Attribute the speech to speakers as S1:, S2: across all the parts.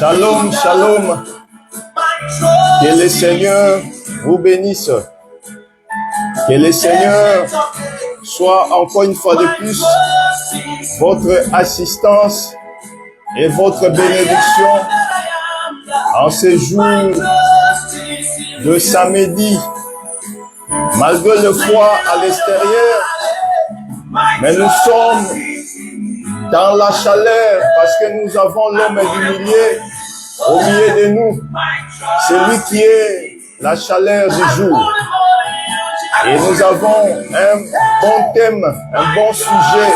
S1: Shalom, shalom. Que le Seigneur vous bénisse. Que le Seigneur soit encore une fois de plus votre assistance et votre bénédiction en ces jours de samedi. Malgré le froid à l'extérieur, mais nous sommes dans la chaleur parce que nous avons l'homme du milieu au milieu de nous. C'est lui qui est la chaleur du jour. Et nous avons un bon thème, un bon sujet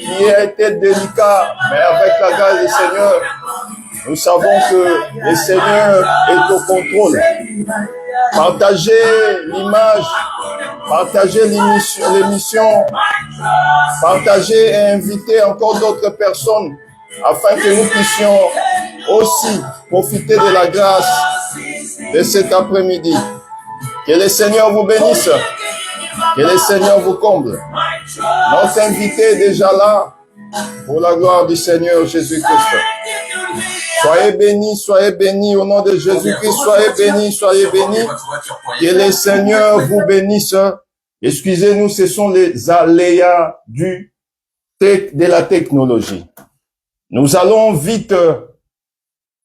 S1: qui a été délicat, mais avec la grâce du Seigneur, nous savons que le Seigneur est au contrôle. Partagez l'image, partagez l'émission, partagez et invitez encore d'autres personnes afin que nous puissions aussi profiter de la grâce de cet après-midi. Que le Seigneur vous bénisse, que le Seigneur vous comble. Notre invité est déjà là pour la gloire du Seigneur Jésus-Christ. Soyez bénis au nom de Jésus-Christ, soyez bénis. Que le Seigneur vous bénisse. Excusez-nous, ce sont les aléas de la technologie. Nous allons vite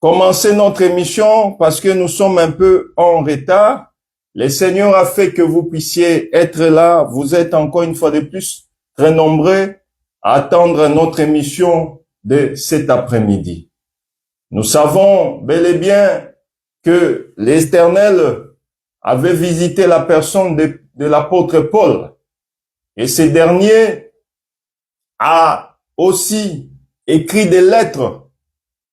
S1: commencer notre émission parce que nous sommes un peu en retard. Le Seigneur a fait que vous puissiez être là. Vous êtes encore une fois de plus très nombreux à attendre notre émission de cet après-midi. Nous savons bel et bien que l'Éternel avait visité la personne de l'apôtre Paul. Et ce dernier a aussi écrit des lettres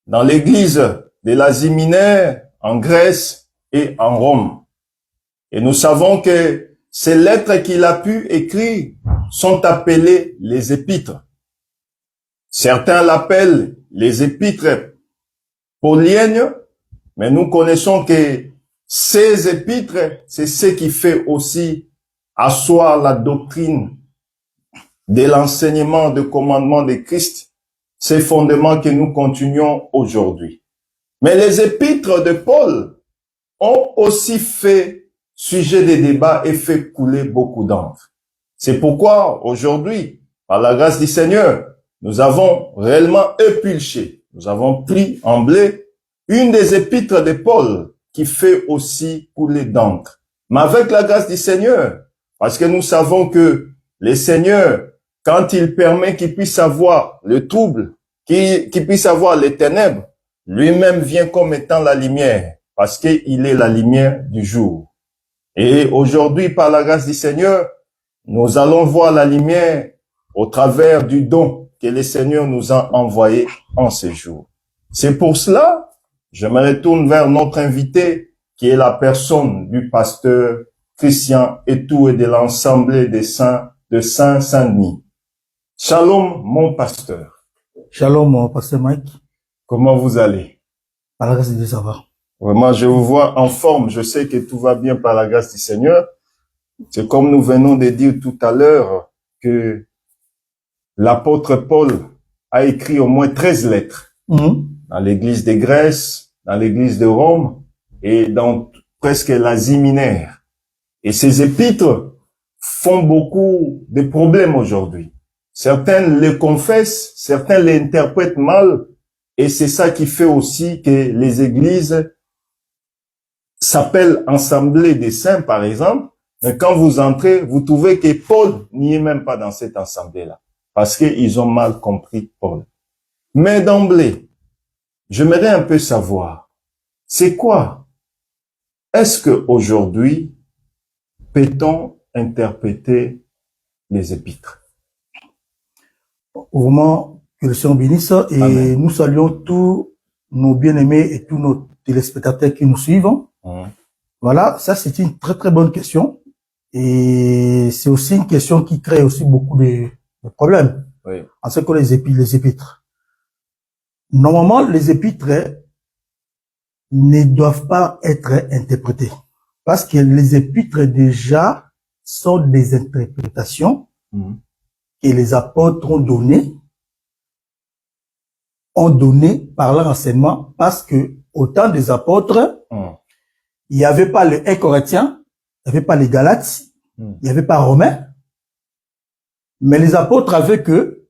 S1: dans l'église de l'Asie mineure, en Grèce et en Rome. Et nous savons que ces lettres qu'il a pu écrire sont appelées les épîtres. Certains l'appellent les épîtres pauliennes, mais nous connaissons que ces épîtres, c'est ce qui fait aussi asseoir la doctrine de l'enseignement de commandement de Christ, ces fondements que nous continuons aujourd'hui. Mais les épîtres de Paul ont aussi fait sujet de débat et fait couler beaucoup d'encre. C'est pourquoi aujourd'hui, par la grâce du Seigneur, nous avons réellement épulché, nous avons pris en blé une des épîtres de Paul qui fait aussi couler d'encre. Mais avec la grâce du Seigneur, parce que nous savons que le Seigneur, quand il permet qu'il puisse avoir le trouble, qu'il puisse avoir les ténèbres, lui-même vient comme étant la lumière, parce qu'il est la lumière du jour. Et aujourd'hui, par la grâce du Seigneur, nous allons voir la lumière au travers du don que le Seigneur nous a envoyé en ce jour. C'est pour cela, je me retourne vers notre invité, qui est la personne du pasteur Christian Etou et de l'ensemble des saints de Saint-Denis. Shalom, mon pasteur.
S2: Shalom, mon pasteur Mike.
S1: Comment vous allez?
S2: Par la grâce de Dieu, ça va.
S1: Vraiment, je vous vois en forme. Je sais que tout va bien par la grâce du Seigneur. C'est comme nous venons de dire tout à l'heure que l'apôtre Paul a écrit au moins 13 lettres dans l'église de Grèce, dans l'église de Rome et dans presque l'Asie mineure. Et ces épîtres font beaucoup de problèmes aujourd'hui. Certains les confessent, certains les interprètent mal et c'est ça qui fait aussi que les églises s'appellent Assemblée des Saints, par exemple. Mais quand vous entrez, vous trouvez que Paul n'y est même pas dans cette assemblée-là. Parce qu'ils ont mal compris Paul. Mais d'emblée, j'aimerais un peu savoir, c'est quoi? Est-ce que aujourd'hui, peut-on interpréter les épîtres?
S2: Au moment que le Seigneur bénisse et Amen. Nous saluons tous nos bien-aimés et tous nos téléspectateurs qui nous suivent. Voilà, ça c'est une très très bonne question. Et c'est aussi une question qui crée aussi beaucoup de problèmes.
S1: Oui.
S2: En ce que les épîtres. Normalement, les épîtres ne doivent pas être interprétés. Parce que les épîtres déjà sont des interprétations que les apôtres ont données ont donné par leur enseignement, parce que au temps des apôtres, il n'y avait pas les 1 Corinthiens, il n'y avait pas les Galates, il n'y avait pas Romains, mais les apôtres avaient que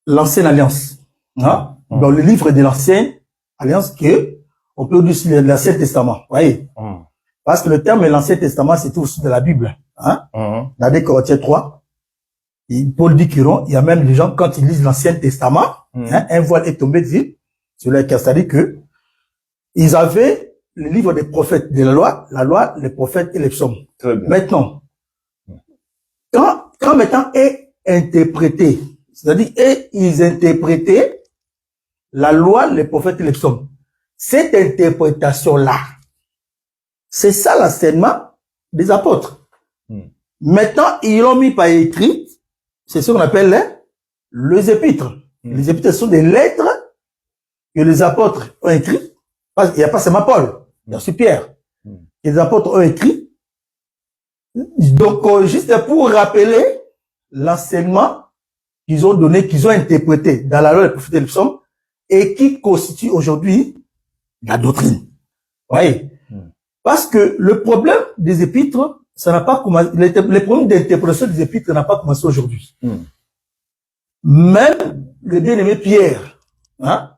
S2: l'ancienne alliance. Hein? Dans le livre de l'ancienne alliance, que on peut dire sur l'Ancien Testament. Voyez? Parce que le terme l'Ancien Testament, c'est tout aussi de la Bible. Hein? Dans 2 Corinthiens 3, Paul dit qu'il y a même des gens, quand ils lisent l'Ancien Testament, hein, un voile est tombé dit, sur le cas, c'est-à-dire que ils avaient le livre des prophètes de la loi, les prophètes et les psaumes. Maintenant, quand maintenant est interprété, c'est-à-dire ils interprétaient la loi, les prophètes et les psaumes. Cette interprétation-là, c'est ça l'enseignement des apôtres. Maintenant, ils l'ont mis par écrit, c'est ce qu'on appelle les épîtres. Les épîtres sont des lettres que les apôtres ont écrites. Il n'y a pas seulement Paul, il y a aussi Pierre. Les apôtres ont écrit. Donc, juste pour rappeler l'enseignement qu'ils ont donné, qu'ils ont interprété dans la loi des prophètes et les psaumes, et qui constitue aujourd'hui la doctrine. Voyez? Parce que le problème des épîtres, ça n'a pas commencé, les problèmes d'interprétation des épîtres n'a pas commencé aujourd'hui. Même le bien-aimé Pierre, hein,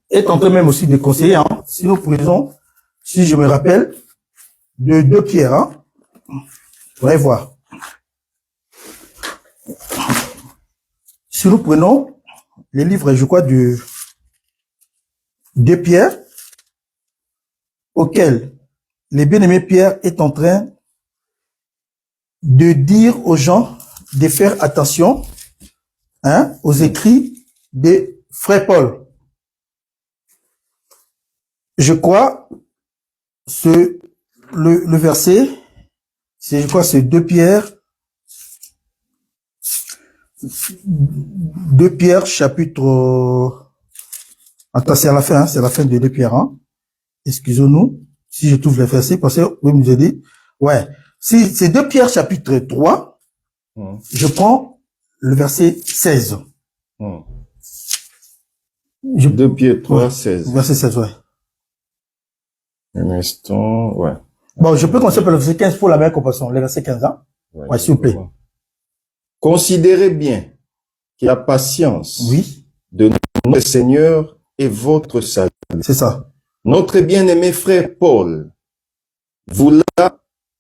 S2: est en train même aussi de conseiller, hein, si nous prenons, si je me rappelle, de 2 Pierre, hein, vous allez voir. Si nous prenons les livres, je crois, de 2 Pierre, auquel le bien-aimé Pierre est en train de dire aux gens de faire attention, hein, aux écrits de frère Paul. Je crois, le verset, c'est, je crois, c'est 2 Pierre, 2 Pierre, chapitre, attends, c'est à la fin, hein, c'est la fin de 2 Pierre, hein. Excusez-nous, si je trouve le verset, parce que vous me dites, ouais, si c'est 2 Pierre, chapitre 3, je prends le verset 16.
S1: 2 Pierre 3,
S2: ouais,
S1: 16.
S2: Verset 16, ouais.
S1: Un instant, ouais.
S2: Bon, je peux commencer par le verset 15 pour la meilleure compréhension. Le verset 15, hein? Ouais, s'il vous plaît.
S1: Considérez bien que la patience de notre Seigneur est votre salut.
S2: C'est ça.
S1: Notre bien-aimé frère Paul vous l'a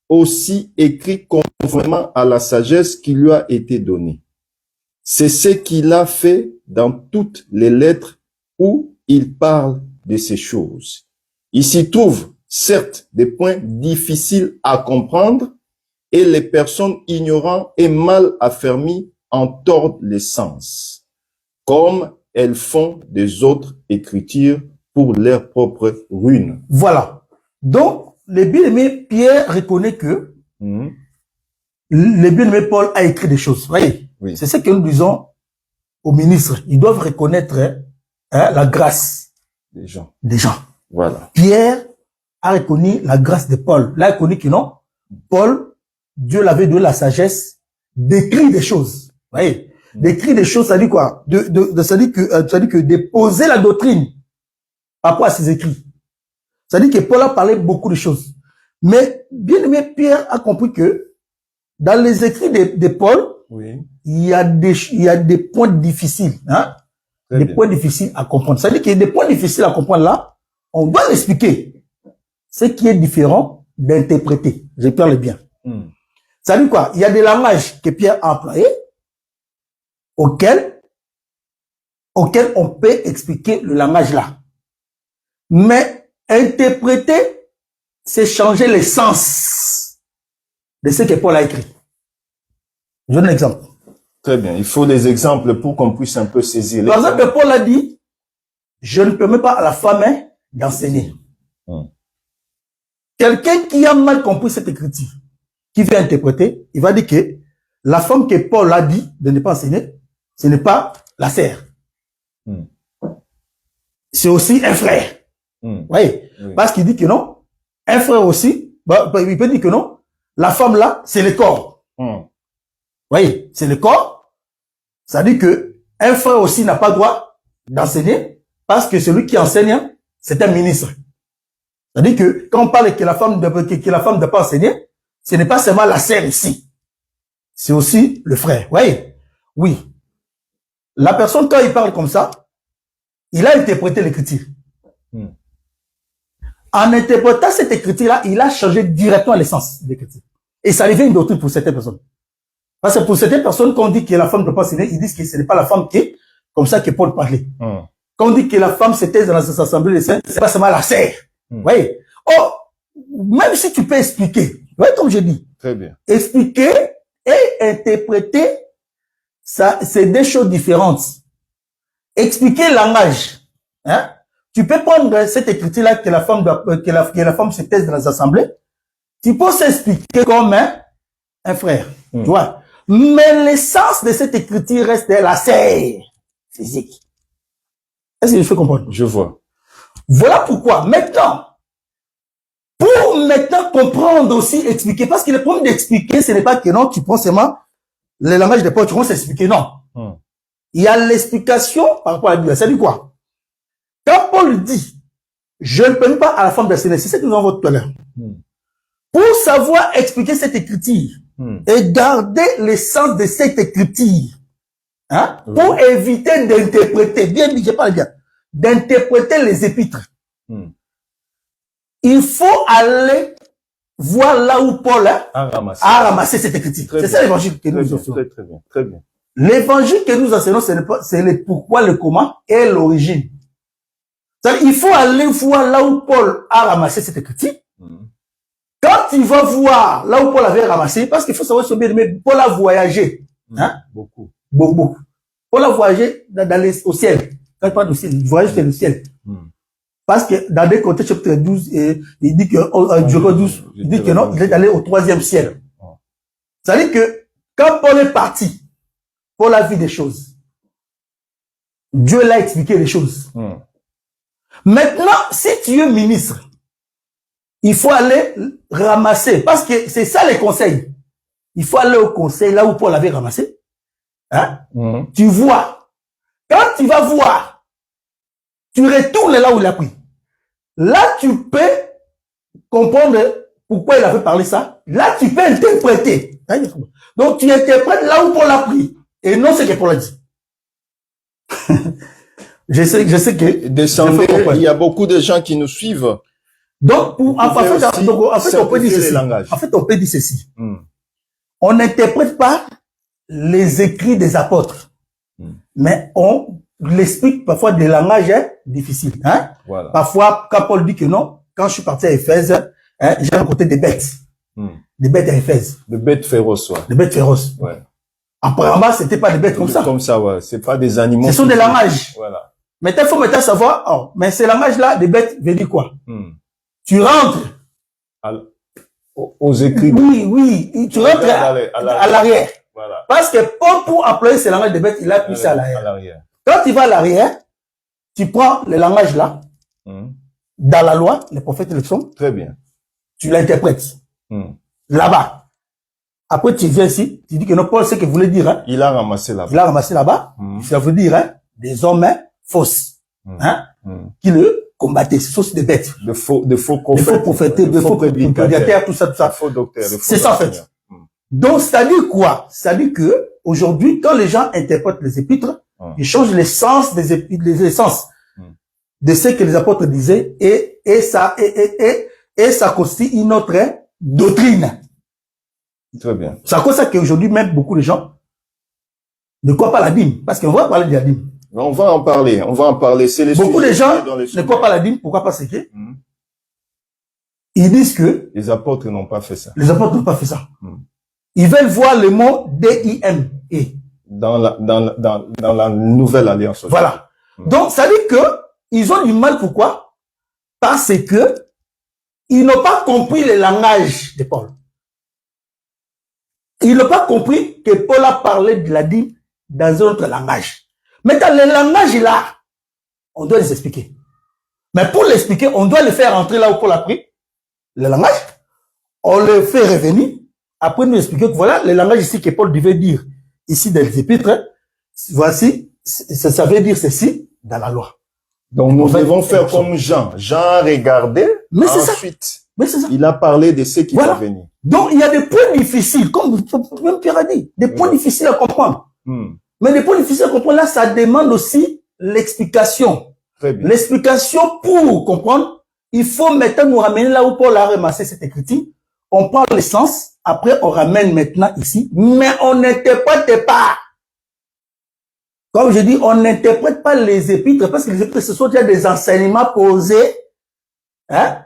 S1: aussi écrit conformément à la sagesse qui lui a été donnée. C'est ce qu'il a fait dans toutes les lettres où il parle de ces choses. Il s'y trouve, certes, des points difficiles à comprendre et les personnes ignorantes et mal affermies en tordent les sens, comme elles font des autres écritures pour leur propre ruine.
S2: Voilà. Donc, le bien-aimé Pierre reconnaît que le bien-aimé Paul a écrit des choses. Vous voyez? Oui. C'est ce que nous disons aux ministres. Ils doivent reconnaître, hein, la grâce
S1: des gens.
S2: Voilà. Pierre a reconnu la grâce de Paul. Là, il a reconnu que non, Paul, Dieu l'avait donné la sagesse d'écrire des choses. Vous voyez? D'écrire des choses, ça dit quoi? Ça dit que de poser la doctrine par rapport à ses écrits. Ça dit que Paul a parlé beaucoup de choses. Mais, bien aimé, Pierre a compris que dans les écrits de Paul, il y a des points difficiles, hein? Points difficiles à comprendre. Ça dit qu'il y a des points difficiles à comprendre là. On doit l'expliquer. Ce qui est différent d'interpréter. Je parle bien. Ça dit quoi? Il y a des langages que Pierre a employés auxquels on peut expliquer le langage là. Mais interpréter, c'est changer les sens de ce que Paul a écrit. Je donne un exemple.
S1: Très bien. Il faut des exemples pour qu'on puisse un peu saisir.
S2: Par exemple, Paul a dit, je ne permets pas à la femme d'enseigner. Quelqu'un qui a mal compris cette écriture, qui veut interpréter, il va dire que la femme que Paul a dit de ne pas enseigner, ce n'est pas la sœur. C'est aussi un frère. Oui. Parce qu'il dit que non, un frère aussi, il peut dire que non, la femme là, c'est le corps. Oui, c'est le corps. Ça dit que un frère aussi n'a pas droit d'enseigner parce que celui qui enseigne, c'est un ministre. C'est-à-dire que quand on parle que la femme ne doit pas enseigner, ce n'est pas seulement la sœur ici. C'est aussi le frère. Voyez? Oui. La personne, quand il parle comme ça, il a interprété l'écriture. En interprétant cette écriture-là, il a changé directement l'essence de l'écriture. Et ça devient une doctrine pour certaines personnes. Parce que pour certaines personnes, quand on dit que la femme ne doit pas enseigner, ils disent que ce n'est pas la femme qui est comme ça que Paul parlait. Quand on dit que la femme s'était dans les assemblées des saints, c'est pas seulement la sœur. Vous voyez? Oh, même si tu peux expliquer, vous voyez comme je dis.
S1: Très bien.
S2: Expliquer et interpréter, ça, c'est deux choses différentes. Expliquer le langage, hein? Tu peux prendre cette écriture-là que la femme doit, que la femme se taise dans les assemblées. Tu peux s'expliquer comme un frère. Tu vois? Mais l'essence de cette écriture reste la sœur physique. Est-ce que je peux comprendre?
S1: Je vois.
S2: Voilà pourquoi, maintenant, pour maintenant comprendre aussi, expliquer, parce que le problème d'expliquer, ce n'est pas que non, tu prends seulement le langage des Paul, tu commences à expliquer, non. Il y a l'explication par rapport à la Bible. Ça dit quoi? Quand Paul dit, je ne permets pas à la femme d'enseigner, c'est ce que nous avons tout à l'heure. Pour savoir expliquer cette écriture et garder l'essence de cette écriture, hein, pour éviter d'interpréter, bien, je parle bien, d'interpréter les épîtres. Il faut aller voir là où Paul a ramassé cette écriture. C'est ça l'évangile que nous enseignons.
S1: Très bien, très bien.
S2: L'évangile que nous enseignons, c'est le pourquoi, le comment et l'origine. Il faut aller voir là où Paul a ramassé cette écriture. Quand tu vas voir là où Paul avait ramassé, parce qu'il faut savoir ce bien, mais Paul a voyagé. Hein? Beaucoup. Paul a voyagé au ciel. Quand je parle du ciel, il voyage vers le ciel. Parce que dans des côtés, chapitre 12, il dit que, Joël 12, il dit que non, il est allé au 3e ciel. Ça veut dire que, quand Paul est parti, Paul a vu des choses. Dieu l'a expliqué les choses. Maintenant, si tu es ministre, il faut aller ramasser, parce que c'est ça les conseils. Il faut aller au conseil, là où Paul avait ramassé. Hein? Tu vois. Quand tu vas voir, tu retournes là où il a pris. Là, tu peux comprendre pourquoi il avait parlé ça. Là, tu peux interpréter. Donc, tu interprètes là où Paul a pris. Et non ce que Paul a dit. je sais que...
S1: Descendez, il y a beaucoup de gens qui nous suivent.
S2: Donc, en fait, on peut dire ceci. En fait, on peut dire ceci. On n'interprète pas les écrits des apôtres. Mais on l'explique parfois des langages difficiles. Hein? Voilà. Parfois, quand Paul dit que non, quand je suis parti à Éphèse, hein, j'ai rencontré des bêtes. Des bêtes à Éphèse.
S1: Des bêtes féroces, ouais.
S2: Des bêtes féroces. Ouais. Apparemment, c'était pas des bêtes comme ça.
S1: Comme ça, ouais. C'est pas des animaux.
S2: Ce sont des langages.
S1: Voilà.
S2: Mais il faut maintenant savoir, oh, mais ces langages-là, des bêtes, veut dire quoi? Tu rentres.
S1: Aux écrits.
S2: Oui. Tu rentres à l'arrière.
S1: Voilà.
S2: Parce que pour employer ces langages de bêtes, il a appuyé ça à l'arrière. Quand tu vas à l'arrière, tu prends le langage là, dans la loi, les prophètes et les psaumes.
S1: Très bien.
S2: Tu l'interprètes. Là-bas. Après, tu viens ici, tu dis que non, Paul, c'est ce qu'il voulait dire. Hein.
S1: Il a ramassé là-bas.
S2: Il a ramassé là-bas. Ça veut dire, hein, des hommes fausses. Hein, qui le combattaient. Ce sont des bêtes.
S1: De faux prophètes.
S2: De faux prophètes, de faux prédicateurs, tout ça.
S1: Faux docteurs.
S2: C'est ça, en fait. Donc, ça dit quoi? Ça dit que, aujourd'hui, quand les gens interprètent les épîtres, ils changent l'essence des épîtres, l'essence de ce que les apôtres disaient, et ça constitue une autre doctrine.
S1: Très bien.
S2: C'est à cause de ça qu'aujourd'hui, même beaucoup de gens ne croient pas à la dîme. Parce qu'on va parler de la dîme.
S1: On va en parler. C'est les
S2: beaucoup de gens ne croient pas à la dîme. Pourquoi? Parce que ils disent que
S1: les apôtres n'ont pas fait ça.
S2: Les apôtres n'ont pas fait ça. Ils veulent voir le mot D-I-M-E.
S1: Dans la nouvelle alliance.
S2: Voilà. Donc, ça dit que ils ont du mal. Pourquoi? Parce que ils n'ont pas compris le langage de Paul. Ils n'ont pas compris que Paul a parlé de la dîme dans un autre langage. Mais dans le langage là, on doit les expliquer. Mais pour l'expliquer, on doit le faire entrer là où Paul a pris le langage. On le fait revenir. Après, nous expliquer que voilà, le langage ici que Paul devait dire, ici dans les épîtres, voici, ça veut dire ceci. dans la loi.
S1: Donc, nous devons faire comme Jean. Jean a regardé,
S2: mais
S1: ensuite,
S2: mais ça.
S1: Il a parlé de ce qui va venir.
S2: Donc, il y a des points difficiles, comme même Pierre a dit, des points difficiles à comprendre. Mais des points difficiles à comprendre, là, ça demande aussi l'explication. L'explication pour comprendre, il faut maintenant nous ramener là où Paul a ramassé cette écriture. On prend l'essence, après on ramène maintenant ici, mais on n'interprète pas. Comme je dis, on n'interprète pas les épîtres, parce que les épîtres, ce sont déjà des enseignements posés, hein,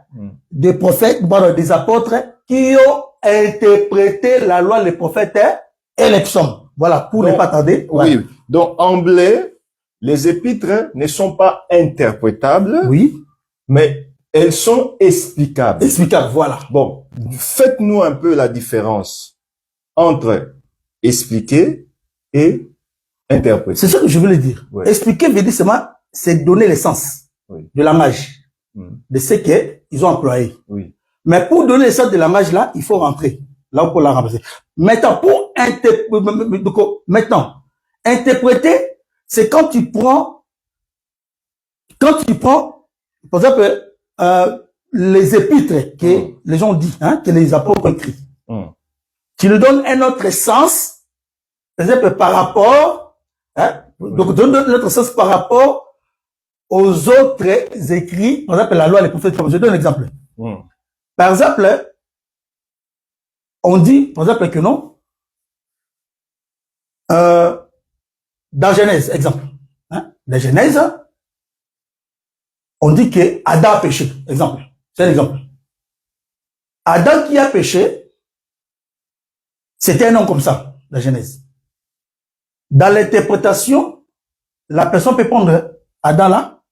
S2: des prophètes, des apôtres, qui ont interprété la loi, les prophètes et les psaumes. Voilà, pour ne pas tarder.
S1: Oui, donc emblée, les épîtres ne sont pas interprétables,
S2: oui,
S1: mais elles sont explicables.
S2: Explicables, voilà.
S1: Bon, faites-nous un peu la différence entre expliquer et interpréter.
S2: C'est ça que je voulais dire.
S1: Oui.
S2: Expliquer veut dire seulement, c'est donner l'essence de langage, de ce qu'ils ont employé.
S1: Oui.
S2: Mais pour donner l'essence de langage là, il faut rentrer là où Paul l'a remplacé. Maintenant, interpréter, c'est quand tu prends, par exemple, les épîtres que les gens disent, hein, que les apôtres écrits. Tu lui donnes un autre sens, par exemple, par rapport, hein, donc donne notre sens par rapport aux autres écrits, par exemple, la loi, les prophètes. Je donne un exemple. Par exemple, on dit, par exemple, que non, dans Genèse, exemple, hein, dans Genèse, on dit que Adam a péché, exemple, c'est un exemple. Adam qui a péché, c'était un homme comme ça, la Genèse. Dans l'interprétation, la personne peut prendre Adam là,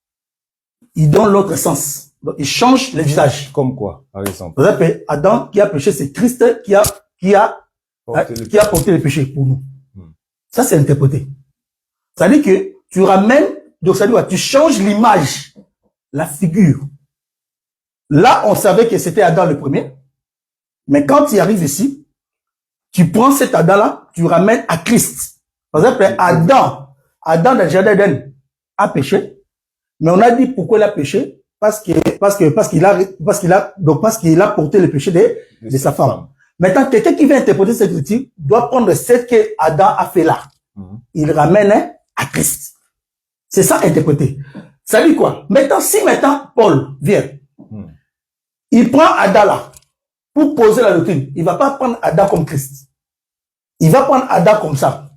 S2: il donne l'autre sens. Donc, il change le visage.
S1: Comme quoi, par exemple?
S2: Par exemple, Adam qui a péché, c'est Christ qui a porté le péché pour nous. Ça, c'est interprété. Ça veut dire que tu ramènes, donc ça veut dire, tu changes l'image, la figure. Là, on savait que c'était Adam le premier. Mais quand tu arrives ici, tu prends cet Adam-là, tu ramènes à Christ. Par exemple, Adam dans le jardin d'Éden a péché. Mais on a dit pourquoi il a péché? Parce qu'il a porté le péché de sa femme. Maintenant, quelqu'un qui veut interpréter cette écriture doit prendre ce que Adam a fait là. Il ramène à Christ. C'est ça interpréter. Ça veut dire quoi? Maintenant, si Paul vient, il prend Adam là pour poser la doctrine. Il va pas prendre Adam comme Christ. Il va prendre Adam comme ça.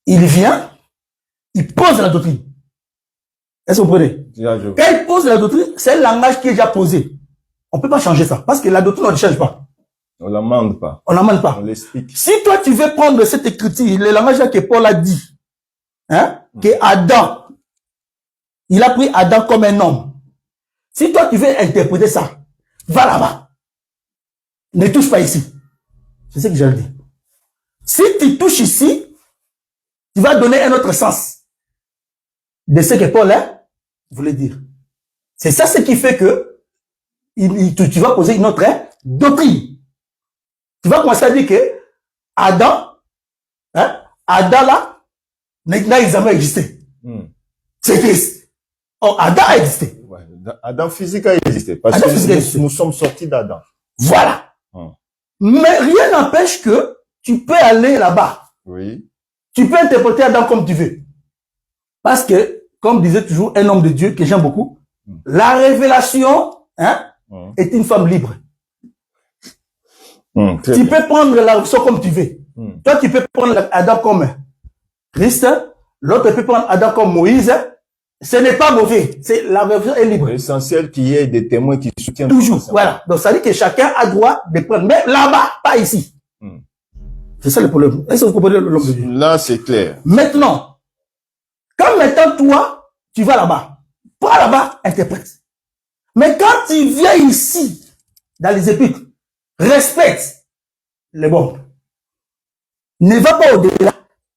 S2: Il vient, il pose la doctrine. Est-ce que vous comprenez? Quand il pose la doctrine, c'est le langage qui est déjà posé. On peut pas changer ça. Parce que la doctrine, on ne change pas.
S1: On l'amende pas.
S2: On l'amende pas.
S1: On l'explique.
S2: Si toi, tu veux prendre cette écriture, le langage que Paul a dit, hein, que Adam, il a pris Adam comme un homme. Si toi, tu veux interpréter ça, va là-bas. Ne touche pas ici. C'est ce que j'ai dit. Si tu touches ici, tu vas donner un autre sens de ce que Paul voulait dire. C'est ça ce qui fait que tu vas poser une autre doctrine. Tu vas commencer à dire que Adam là, n'a jamais existé. C'est Christ. Oh, Adam a existé.
S1: Ouais, Adam physique a existé. Parce que nous sommes sortis d'Adam.
S2: Voilà. Mais rien n'empêche que tu peux aller là-bas.
S1: Oui.
S2: Tu peux interpréter Adam comme tu veux. Parce que, comme disait toujours un homme de Dieu que j'aime beaucoup, la révélation est une femme libre. Tu peux prendre la révélation comme tu veux. Toi, tu peux prendre Adam comme Christ. L'autre peut prendre Adam comme Moïse. Ce n'est pas mauvais. C'est la révélation est libre.
S1: L'essentiel qu'il y ait des témoins qui soutiennent.
S2: Toujours. Voilà. Donc, ça dit que chacun a droit de prendre. Mais là-bas, pas ici. C'est ça le problème. Est-ce que vous comprenez l'homme de Dieu?
S1: Là, c'est clair.
S2: Maintenant, quand maintenant toi, tu vas là-bas, pas là-bas, interprète. Mais quand tu viens ici, dans les épîtres, respecte les bons. Ne va pas au-delà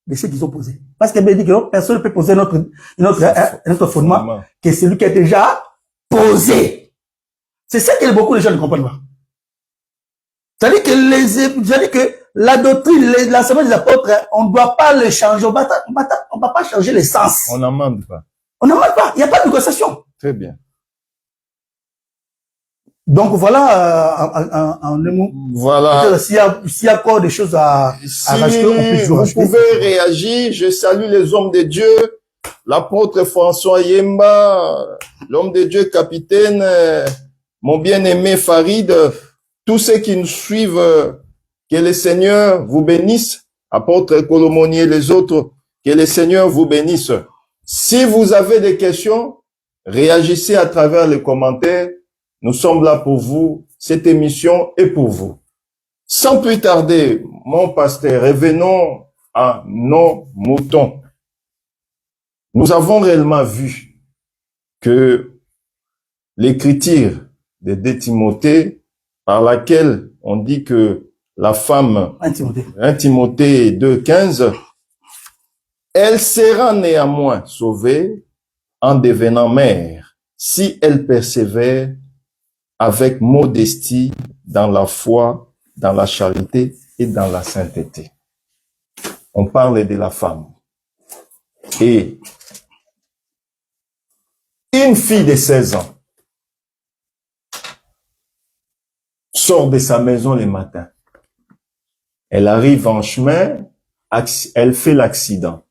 S2: de ce qu'ils ont posé. Parce que dit que personne ne peut poser notre fondement que celui qui est déjà posé. C'est ça que beaucoup de gens ne comprennent pas. C'est-à-dire que la doctrine, l'enseignement des apôtres, on ne doit pas le changer. On ne va pas changer l'essence.
S1: On n'amende pas.
S2: On n'en parle pas. Il n'y a pas de négociation.
S1: Très bien.
S2: Donc voilà, en un mot.
S1: Voilà.
S2: S'il y a encore des choses à rajouter, on peut toujours rajouter.
S1: Vous pouvez réagir. Je salue les hommes de Dieu. L'apôtre François Yemba, l'homme de Dieu capitaine, mon bien-aimé Farid, tous ceux qui nous suivent, que le Seigneur vous bénisse. Apôtre Colomonier et les autres, que le Seigneur vous bénisse. Si vous avez des questions, réagissez à travers les commentaires. Nous sommes là pour vous. Cette émission est pour vous. Sans plus tarder, mon pasteur, revenons à nos moutons. Nous avons réellement vu que l'écriture de 2 Timothée, par laquelle on dit que la femme, 1 Timothée 2,15, elle sera néanmoins sauvée en devenant mère si elle persévère avec modestie dans la foi, dans la charité et dans la sainteté. On parle de la femme. Et une fille de 16 ans sort de sa maison le matin. Elle arrive en chemin, elle fait l'accident.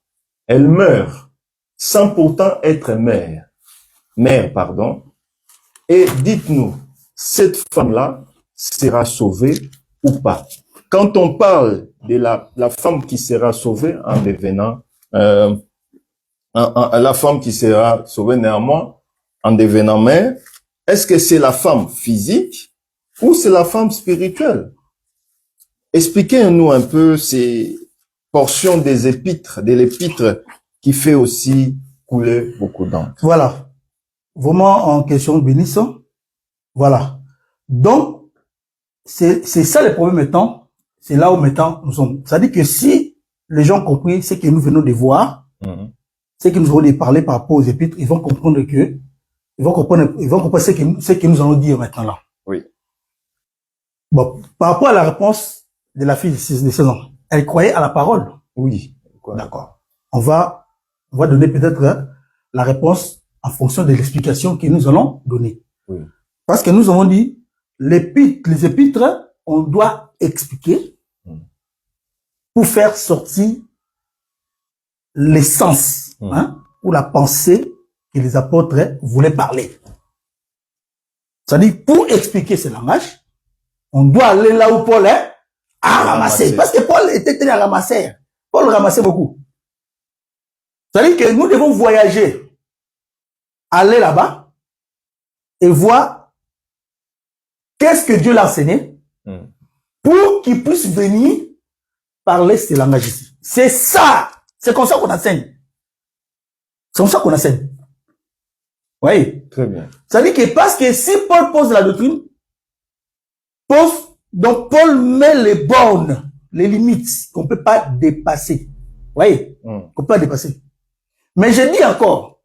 S1: Elle meurt sans pourtant être mère. Et dites-nous, cette femme-là sera sauvée ou pas? Quand on parle de la femme qui sera sauvée en devenant, la femme qui sera sauvée néanmoins en devenant mère, est-ce que c'est la femme physique ou c'est la femme spirituelle? Expliquez-nous un peu ces portions des épîtres, de l'épître qui fait aussi couler beaucoup d'encre.
S2: Voilà. Vraiment en question bénissant. Voilà. Donc, c'est ça le problème maintenant. C'est là où maintenant nous sommes. C'est-à-dire que si les gens ont compris ce que nous venons de voir, ce que nous venons de parler par rapport aux épîtres, ils vont comprendre ils vont comprendre ce que nous allons dire maintenant là.
S1: Oui.
S2: Bon, par rapport à la réponse de la fille de 16 ans, elle croyait à la parole.
S1: Oui.
S2: D'accord. On va donner peut-être la réponse en fonction de l'explication que nous allons donner.
S1: Oui.
S2: Parce que nous avons dit, les épîtres, on doit expliquer pour faire sortir l'essence, ou la pensée que les apôtres voulaient parler. C'est-à-dire, pour expliquer ce langage, on doit aller là où Paul a ramassé. Parce que Paul était un ramasseur. Paul ramassait beaucoup. C'est-à-dire que nous devons voyager, aller là-bas et voir qu'est-ce que Dieu l'a enseigné pour qu'il puisse venir parler ce langage ici. C'est ça. C'est comme ça qu'on enseigne. C'est comme ça qu'on enseigne. Oui.
S1: Très bien.
S2: C'est-à-dire que parce que si Paul pose la doctrine, donc Paul met les bornes, les limites qu'on ne peut pas dépasser. Oui. Qu'on ne peut pas dépasser. Mais je dis encore,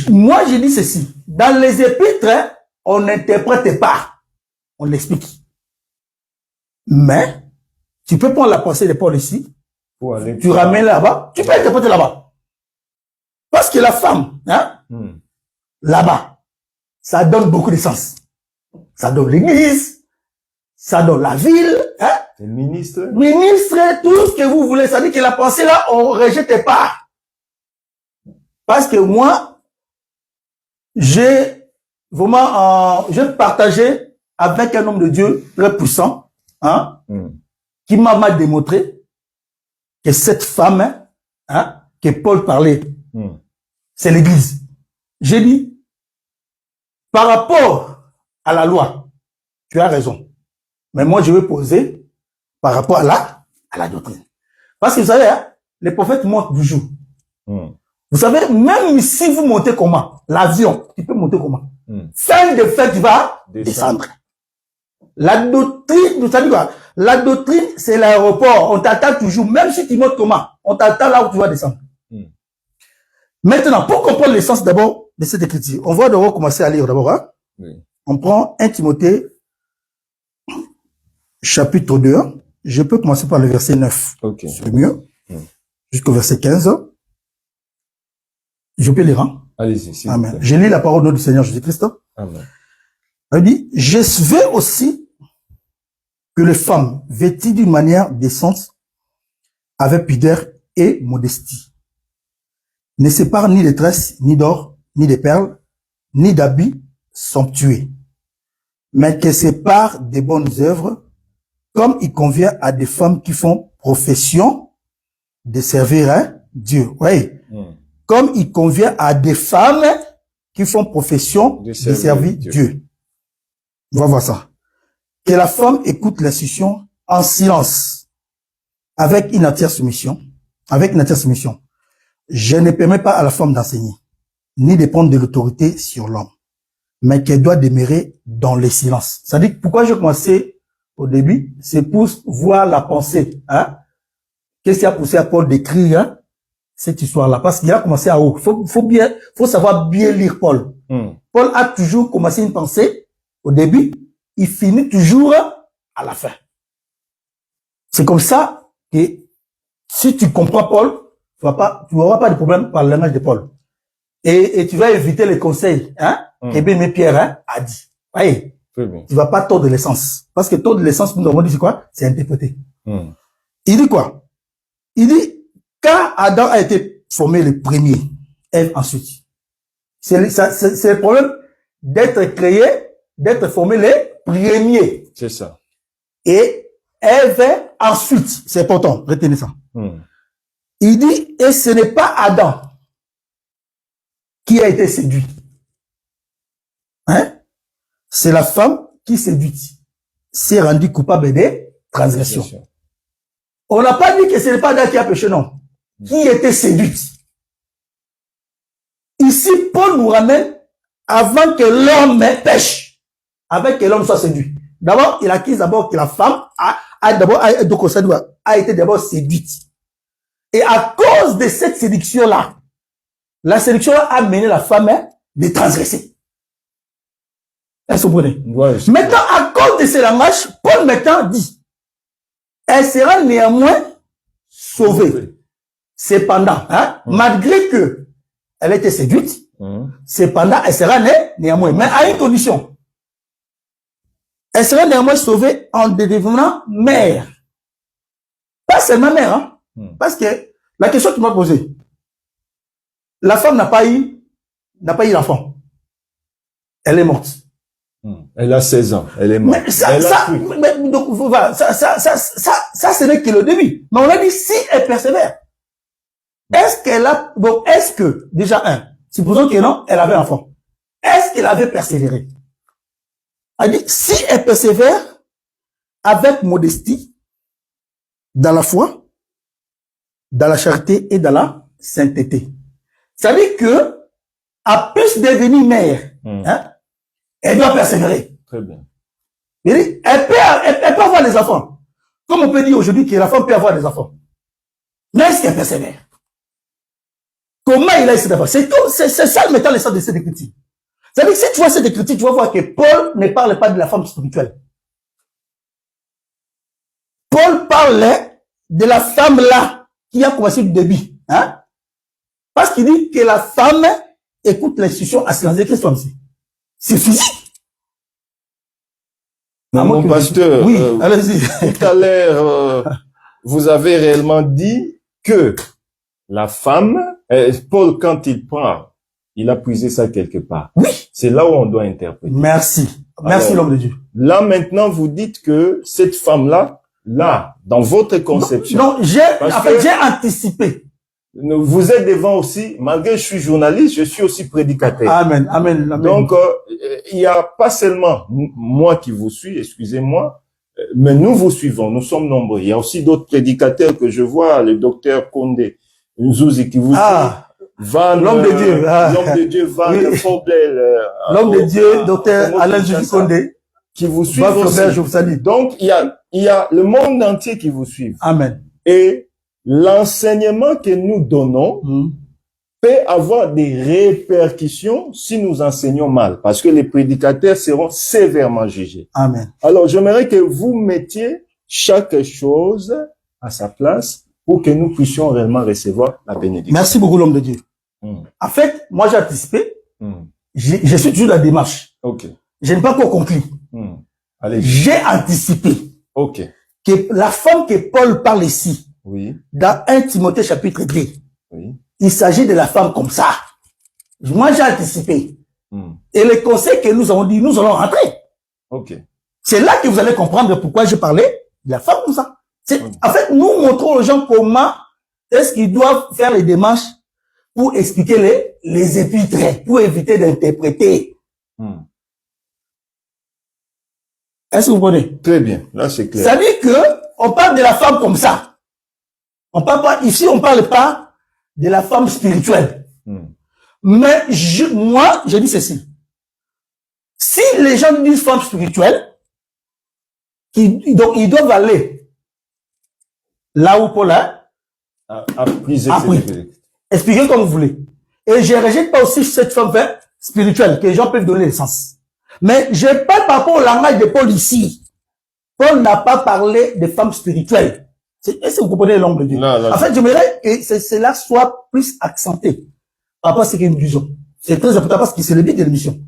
S2: moi je dis ceci, dans les épîtres, on n'interprète pas, on l'explique. Mais, tu peux prendre la pensée de Paul ici, tu ramènes là-bas, tu peux interpréter là-bas. Parce que la femme, là-bas, ça donne beaucoup de sens. Ça donne l'église, ça donne la ville,
S1: le ministre,
S2: tout ce que vous voulez. Ça dit que la pensée là, on ne rejette pas. Parce que moi, j'ai partagé avec un homme de Dieu très puissant, qui m'a démontré que cette femme, que Paul parlait, c'est l'église. J'ai dit, par rapport à la loi, tu as raison. Mais moi, je vais poser par rapport à la doctrine. Parce que vous savez, les prophètes montent du jour. Vous savez, même si vous montez comment? L'avion, tu peux monter comment? Fin de fait, tu vas descendre. La doctrine, vous savez quoi? La doctrine, c'est l'aéroport. On t'attend toujours, même si tu montes comment? On t'attend là où tu vas descendre. Maintenant, pour comprendre l'essence d'abord de cette écriture, on va d'abord commencer à lire d'abord. Oui. On prend 1 Timothée, chapitre 2. Je peux commencer par le verset 9.
S1: Okay.
S2: C'est mieux. Jusqu'au verset 15. Je peux lire, hein?
S1: Allez-y, s'il vous
S2: Amen.
S1: plaît.
S2: Je lis la parole du Seigneur Jésus-Christ.
S1: Amen.
S2: Elle dit, je veux aussi que les femmes vêtues d'une manière décente, avec pudeur et modestie, ne séparent ni de tresses, ni d'or, ni de perles, ni d'habits somptueux, mais qu'elles séparent des bonnes œuvres, comme il convient à des femmes qui font profession de servir à Dieu. Oui. Comme il convient à des femmes qui font profession de servir Dieu. On va voir ça. Que la femme écoute l'instruction en silence, avec une entière soumission. Avec une entière soumission. Je ne permets pas à la femme d'enseigner, ni de prendre de l'autorité sur l'homme, mais qu'elle doit demeurer dans le silence. C'est-à-dire, pourquoi j'ai commencé au début, c'est pour voir la pensée. Hein? Qu'est-ce qui a poussé à Paul d'écrire, hein, cette histoire-là? Parce qu'il a commencé à haut. Faut savoir bien lire Paul. Paul a toujours commencé une pensée au début, il finit toujours à la fin. C'est comme ça que si tu comprends Paul, tu n'auras pas de problème par le langage de Paul. Et tu vas éviter les conseils, hein, qu'Abbé Pierre, hein, a dit. Oui. Tu vas pas tordre l'essence. Parce que tordre l'essence, nous avons dit c'est quoi? C'est interpréter. Il dit quoi? Il dit, quand Adam a été formé le premier, Ève ensuite. C'est le problème d'être créé, d'être formé le premier.
S1: C'est ça.
S2: Et Ève ensuite. C'est important. Retenez ça. Il dit, et ce n'est pas Adam qui a été séduit. Hein? C'est la femme qui séduite. S'est rendue coupable des transgressions. On n'a pas dit que ce n'est pas Adam qui a péché, non. Qui était séduite. Ici, Paul nous ramène avant que l'homme pêche, avant que l'homme soit séduit. D'abord, il accuse d'abord que la femme a été d'abord séduite. Et à cause de cette séduction-là, la séduction-là a mené la femme de transgresser. Est-ce que vous comprenez? Maintenant, à cause de ce langage, Paul maintenant dit, elle sera néanmoins sauvée. Cependant, hein, malgré que elle était séduite, cependant, elle sera néanmoins, mais à une condition. Elle sera néanmoins sauvée en devenant mère. Pas seulement mère, hein. Parce que la question que tu m'as posée, la femme n'a pas eu l'enfant. Elle est morte.
S1: Elle a 16 ans. Elle est morte.
S2: Mais ça, ce n'est que le début. Mais on a dit si elle persévère. Est-ce qu'elle a, donc, est-ce que, déjà, supposons que non, elle avait un enfant. Est-ce qu'elle avait persévéré? Elle dit, si elle persévère avec modestie, dans la foi, dans la charité et dans la sainteté. Ça veut dire que, à plus devenir mère, hein, elle doit persévérer.
S1: Très bien.
S2: Elle peut avoir des enfants. Comme on peut dire aujourd'hui que la femme peut avoir des enfants. Mais est-ce qu'elle persévère? Comment il a essayé d'avoir? C'est ça le mettant l'essence de cette écriture. C'est-à-dire que si tu vois cette écriture, tu vas voir que Paul ne parle pas de la femme spirituelle. Paul parlait de la femme-là qui a commencé le début. Hein? Parce qu'il dit que la femme écoute l'instruction à silence. Qu'est-ce que c'est physique.
S1: Mon pasteur,
S2: oui, allez-y.
S1: Tout à l'heure, vous avez réellement dit que la femme, Paul, quand il parle, il a puisé ça quelque part.
S2: Oui.
S1: C'est là où on doit interpréter.
S2: Merci. Merci, l'homme de Dieu.
S1: Là, maintenant, vous dites que cette femme-là, là, dans votre conception.
S2: Non, j'ai anticipé.
S1: Vous êtes devant aussi, malgré que je suis journaliste, je suis aussi prédicateur.
S2: Amen, amen, amen.
S1: Donc, il n'y a pas seulement moi qui vous suis, excusez-moi, mais nous vous suivons, nous sommes nombreux. Il y a aussi d'autres prédicateurs que je vois, le docteur Condé, Nzouzi qui vous suit.
S2: L'homme de Dieu.
S1: L'homme de Dieu, Van Foblel.
S2: L'homme de Dieu, docteur Alain Jules Condé.
S1: Qui vous suit aussi.
S2: Je vous salue.
S1: Donc, il y a le monde entier qui vous suit.
S2: Amen.
S1: Et l'enseignement que nous donnons peut avoir des répercussions si nous enseignons mal, parce que les prédicateurs seront sévèrement jugés.
S2: Amen.
S1: Alors, j'aimerais que vous mettiez chaque chose à sa place pour que nous puissions réellement recevoir la bénédiction.
S2: Merci beaucoup, l'homme de Dieu. En fait, moi, j'ai anticipé.
S1: Hmm.
S2: Je suis toujours dans la démarche.
S1: Ok.
S2: Je n'ai pas encore conclu.
S1: Allez.
S2: J'ai anticipé.
S1: Ok.
S2: Que la femme que Paul parle ici,
S1: Oui.
S2: dans 1 Timothée chapitre 2,
S1: Oui.
S2: il s'agit de la femme comme ça. Moi, j'ai anticipé. Et les conseils que nous avons dit, nous allons rentrer.
S1: Ok.
S2: C'est là que vous allez comprendre pourquoi je parlais de la femme comme ça. En fait, nous montrons aux gens comment est-ce qu'ils doivent faire les démarches pour expliquer les épîtres, pour éviter d'interpréter. Est-ce que vous comprenez?
S1: Très bien. Là, c'est clair.
S2: Ça veut dire que on parle de la femme comme ça. On parle pas, ici, on parle pas de la femme spirituelle. Mais moi, je dis ceci. Si les gens disent femme spirituelle, donc ils doivent aller là où Paul a appris. Expliquez comme vous voulez. Et je ne rejette pas aussi cette femme spirituelle que les gens peuvent donner le sens. Mais je parle par rapport au langage de Paul ici. Paul n'a pas parlé de femmes spirituelles. Est-ce que vous comprenez l'angle de Dieu? En fait, j'aimerais que cela soit plus accenté par rapport à ce que nous disons. C'est très important parce que c'est le but de l'émission.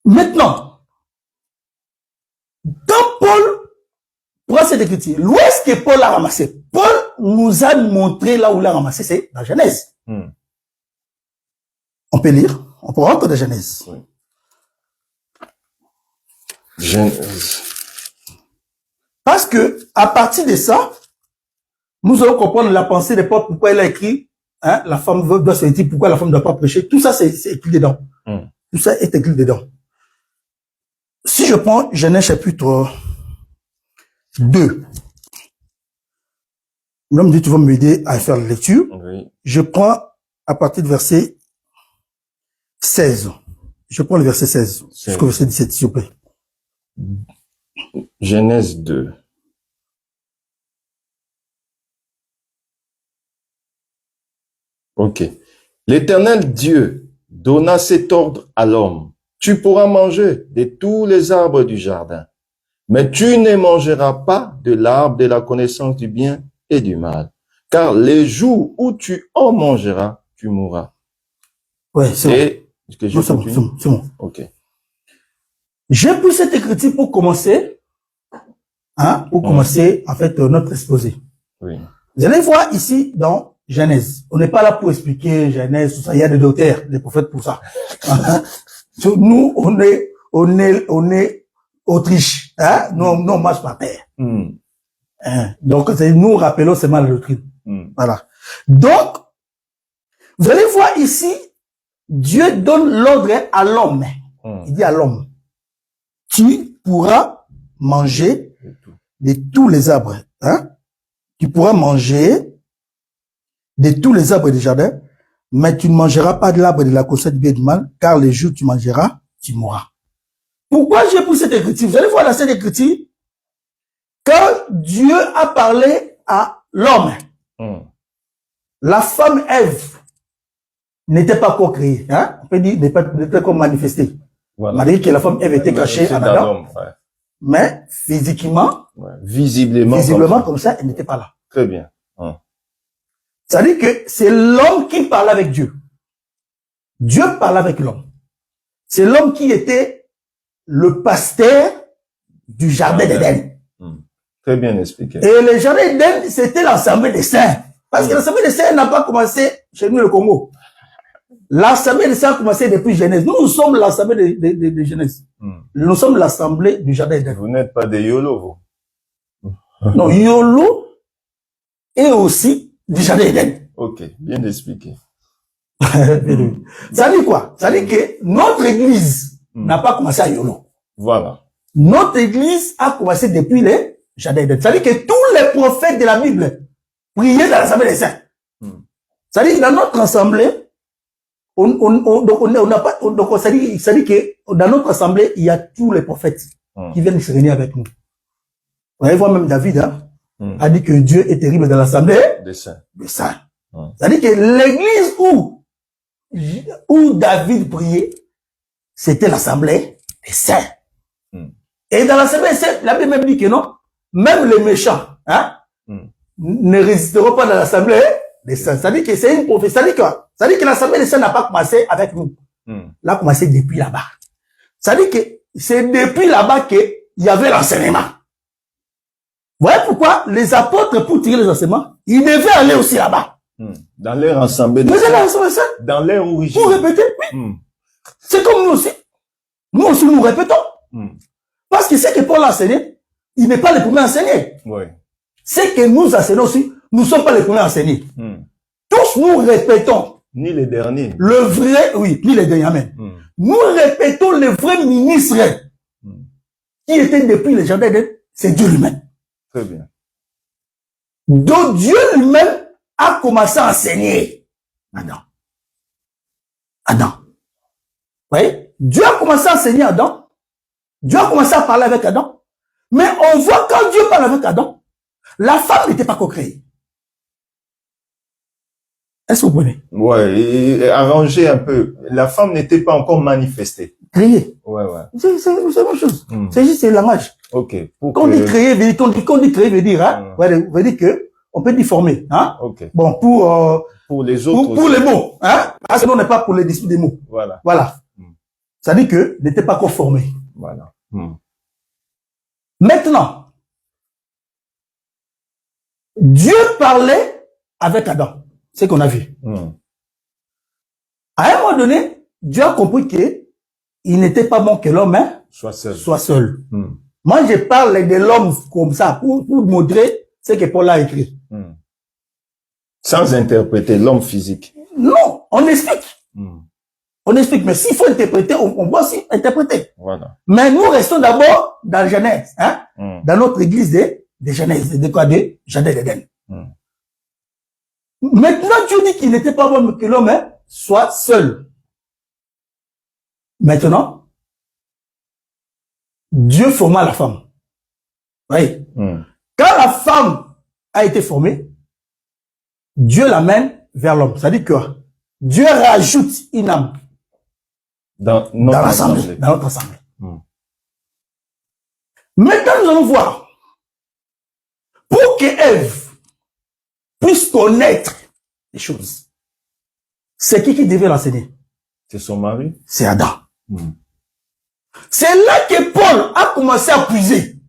S2: Maintenant, quand Paul prend cette écriture, où est-ce que Paul a ramassé? Paul nous a montré là où il a ramassé, c'est dans Genèse. On peut lire, on peut rentrer dans Genèse.
S1: Oui. Genèse.
S2: Parce que, à partir de ça, nous allons comprendre la pensée de Paul, pourquoi il a écrit, hein, la femme doit se dire, pourquoi la femme ne doit pas prêcher. Tout ça, c'est écrit dedans. Tout ça est écrit dedans. Si je prends Genèse chapitre 2, l'homme dit, tu vas m'aider à faire la lecture.
S1: Oui.
S2: Je prends à partir du verset 16. Je prends le verset 16. Jusqu'au verset 17, s'il vous plaît.
S1: Genèse 2. Ok. L'Éternel Dieu donna cet ordre à l'homme. Tu pourras manger de tous les arbres du jardin, mais tu ne mangeras pas de l'arbre de la connaissance du bien et du mal, car les jours où tu en mangeras, tu mourras.
S2: Ouais, c'est bon. C'est bon.
S1: Ok.
S2: J'ai pris cette écriture pour commencer, hein, pour commencer, en fait, notre exposé.
S1: Oui.
S2: Vous allez voir ici, dans Genèse. On n'est pas là pour expliquer Genèse, tout ça. Il y a des docteurs, des prophètes pour ça. Nous, on est Autriche, hein. Nous, on marche par terre. Hein? Donc, nous rappelons seulement la doctrine. Voilà. Donc, vous allez voir ici, Dieu donne l'ordre à l'homme. Il dit à l'homme, tu pourras manger de tous les arbres, hein? Tu pourras manger de tous les arbres du jardin, mais tu ne mangeras pas de l'arbre de la connaissance du bien et du mal, car les jours où tu mangeras, tu mourras. Pourquoi j'ai pris cette écriture? Vous allez voir dans cette écriture, quand Dieu a parlé à l'homme, la femme Ève n'était pas encore créée, hein? On peut dire, n'était pas encore manifestée. Voilà. On a dit que la femme Ève était cachée en Adam, mais physiquement, visiblement comme ça, elle n'était pas là.
S1: Très bien.
S2: Ça veut dire que c'est l'homme qui parle avec Dieu. Dieu parle avec l'homme. C'est l'homme qui était le pasteur du jardin d'Éden.
S1: Très bien expliqué.
S2: Et le jardin d'Éden, c'était l'assemblée des saints. Parce que l'assemblée des saints n'a pas commencé chez nous, le Congo. L'assemblée des saints a commencé depuis Genèse. Nous sommes l'assemblée de Genèse. Nous sommes l'assemblée du jardin d'Éden.
S1: Vous n'êtes pas des YOLO, vous.
S2: Non, YOLO est aussi du jardin d'Éden.
S1: Ok, bien expliqué.
S2: Ça dit quoi? Ça dit que notre église n'a pas commencé à YOLO.
S1: Voilà.
S2: Notre église a commencé depuis les jardins d'Éden. Ça dit que tous les prophètes de la Bible priaient dans l'assemblée des saints. Ça dit que dans notre assemblée, ça dit que dans notre assemblée, il y a tous les prophètes qui viennent se réunir avec nous. Vous allez voir même David, hein, a dit que Dieu est terrible dans l'assemblée
S1: des saints.
S2: Ça dit que l'église où David priait, c'était l'assemblée des saints. Et dans l'assemblée des saints, la Bible même dit que non, même les méchants, hein, ne résisteront pas dans l'assemblée des saints. C'est-à-dire que c'est une prophétie. C'est-à-dire que l'Assemblée des saints n'a pas commencé avec nous. Là, a commencé depuis là-bas. C'est-à-dire que c'est depuis là-bas qu'il y avait l'enseignement. Vous voyez pourquoi les apôtres, pour tirer les enseignements, ils devaient aller aussi là-bas.
S1: Dans leur Assemblée des saints. Dans leur origine.
S2: Pour répéter, oui. C'est comme nous aussi. Nous aussi, nous répétons. Parce que ce que Paul a enseigné, il n'est pas le premier à enseigner.
S1: Oui.
S2: Ce que nous enseignons aussi, nous ne sommes pas les premiers à enseigner. Tous nous répétons.
S1: Ni les derniers.
S2: Le vrai, oui, ni les derniers, amen. Nous répétons le vrai ministre qui était depuis le jardin d'Éden, c'est Dieu lui-même.
S1: Très bien.
S2: Donc Dieu lui-même a commencé à enseigner. Adam. Vous voyez? Dieu a commencé à enseigner Adam. Dieu a commencé à parler avec Adam. Mais on voit quand Dieu parle avec Adam, la femme n'était pas co-créée. Est-ce que vous comprenez?
S1: Ouais, et arranger un peu. La femme n'était pas encore manifestée.
S2: Créée.
S1: Ouais, ouais.
S2: C'est la même chose. C'est juste le langage.
S1: Ok.
S2: Quand on dit créer, quand on dit créer, veut dire, hein, veut dire que on peut difformer, hein.
S1: Ok.
S2: Bon,
S1: pour les autres.
S2: Pour les mots, hein. Parce que nous, on n'est pas pour les disputes des mots.
S1: Voilà.
S2: Voilà. Ça dit que n'était pas encore formé.
S1: Voilà.
S2: Maintenant, Dieu parlait avec Adam. C'est ce qu'on a vu. À un moment donné, Dieu a compris que il n'était pas bon que l'homme soit seul. Moi, je parle de l'homme comme ça pour montrer ce que Paul a écrit.
S1: Sans interpréter l'homme physique.
S2: Non, on explique. On explique, mais s'il faut interpréter, on doit aussi interpréter.
S1: Voilà.
S2: Mais nous restons d'abord dans la Genèse, hein, dans notre église de Genèse, de quoi, de Jardin d'Éden. Maintenant, Dieu dit qu'il n'était pas bon que l'homme soit seul. Maintenant, Dieu forma la femme. Oui. Quand la femme a été formée, Dieu l'amène vers l'homme. C'est-à-dire que Dieu rajoute une âme
S1: dans notre assemblée.
S2: Maintenant, nous allons voir. Pour que Ève puisse connaître les choses, c'est qui devait l'enseigner?
S1: C'est son mari?
S2: C'est Adam. C'est là que Paul a commencé à puiser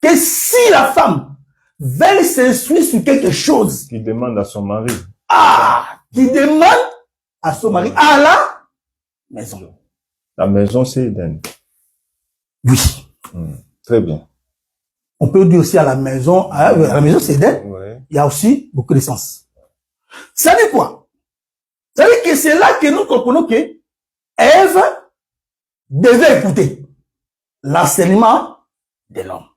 S2: que si la femme veut s'instruire sur quelque chose,
S1: qui demande à son mari.
S2: Qui demande à son mari, à la maison.
S1: La maison, c'est Éden.
S2: Oui.
S1: Très bien.
S2: On peut dire aussi à la maison, c'est Éden.
S1: Ouais.
S2: Il y a aussi beaucoup de sens. Ça dit quoi? Ça dit que c'est là que nous comprenons que Ève devait écouter l'enseignement de l'homme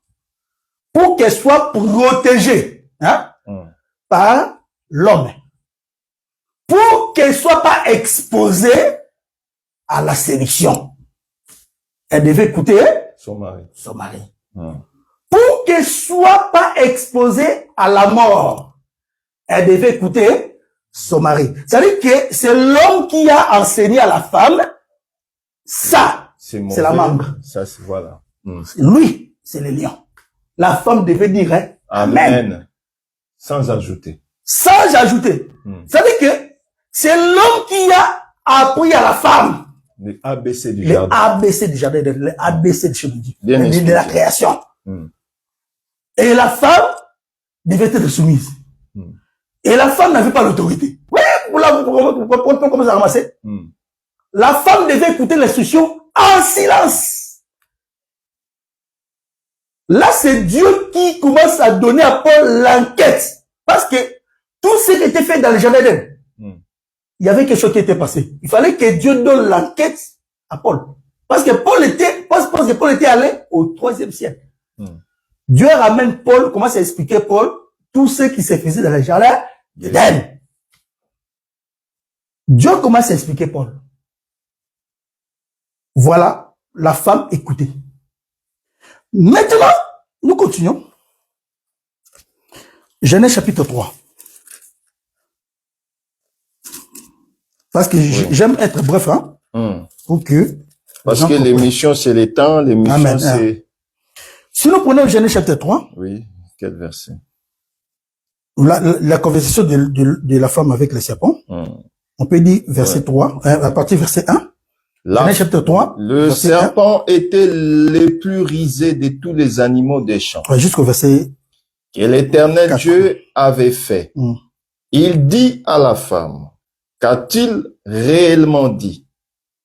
S2: pour qu'elle soit protégée, hein, par l'homme, pour qu'elle soit pas exposée à la séduction. Elle devait écouter son mari. Pour qu'elle soit pas exposée à la mort, elle devait écouter son mari. C'est-à-dire que c'est l'homme qui a enseigné à la femme, ça, c'est la membre.
S1: Ça, c'est, voilà.
S2: Lui, c'est le lion. La femme devait dire, hein, Amen.
S1: Sans ajouter.
S2: Sans ajouter. C'est-à-dire que c'est l'homme qui a appris à la femme.
S1: Les ABC du jardin.
S2: Les ABC du jardin, les ABC du chemin de la création. Et la femme devait être soumise. Et la femme n'avait pas l'autorité. Oui, pour commencer à ramasser. La femme devait écouter l'instruction en silence. Là, c'est Dieu qui commence à donner à Paul l'enquête. Parce que tout ce qui était fait dans le jardin d'Éden, il y avait quelque chose qui était passé. Il fallait que Dieu donne l'enquête à Paul. Parce que Paul était allé au 3e siècle. Dieu ramène Paul, commence à expliquer Paul tout ce qui s'est fait dans le jardin d'Éden. Dieu commence à expliquer Paul. Voilà, la femme écoutée. Maintenant, nous continuons. Genèse chapitre 3. Parce que j'aime être bref, hein. Pour que.
S1: Parce que l'émission, c'est les temps, l'émission, c'est.
S2: Si nous prenons Genèse chapitre 3.
S1: Oui, quel verset?
S2: La conversation de la femme avec le serpent, on peut dire verset 3, à partir du verset 1. Chapitre 3.
S1: Le serpent était le plus risé de tous les animaux des champs.
S2: Jusqu'au verset
S1: que l'Éternel Dieu avait fait. Il dit à la femme, qu'a-t-il réellement dit?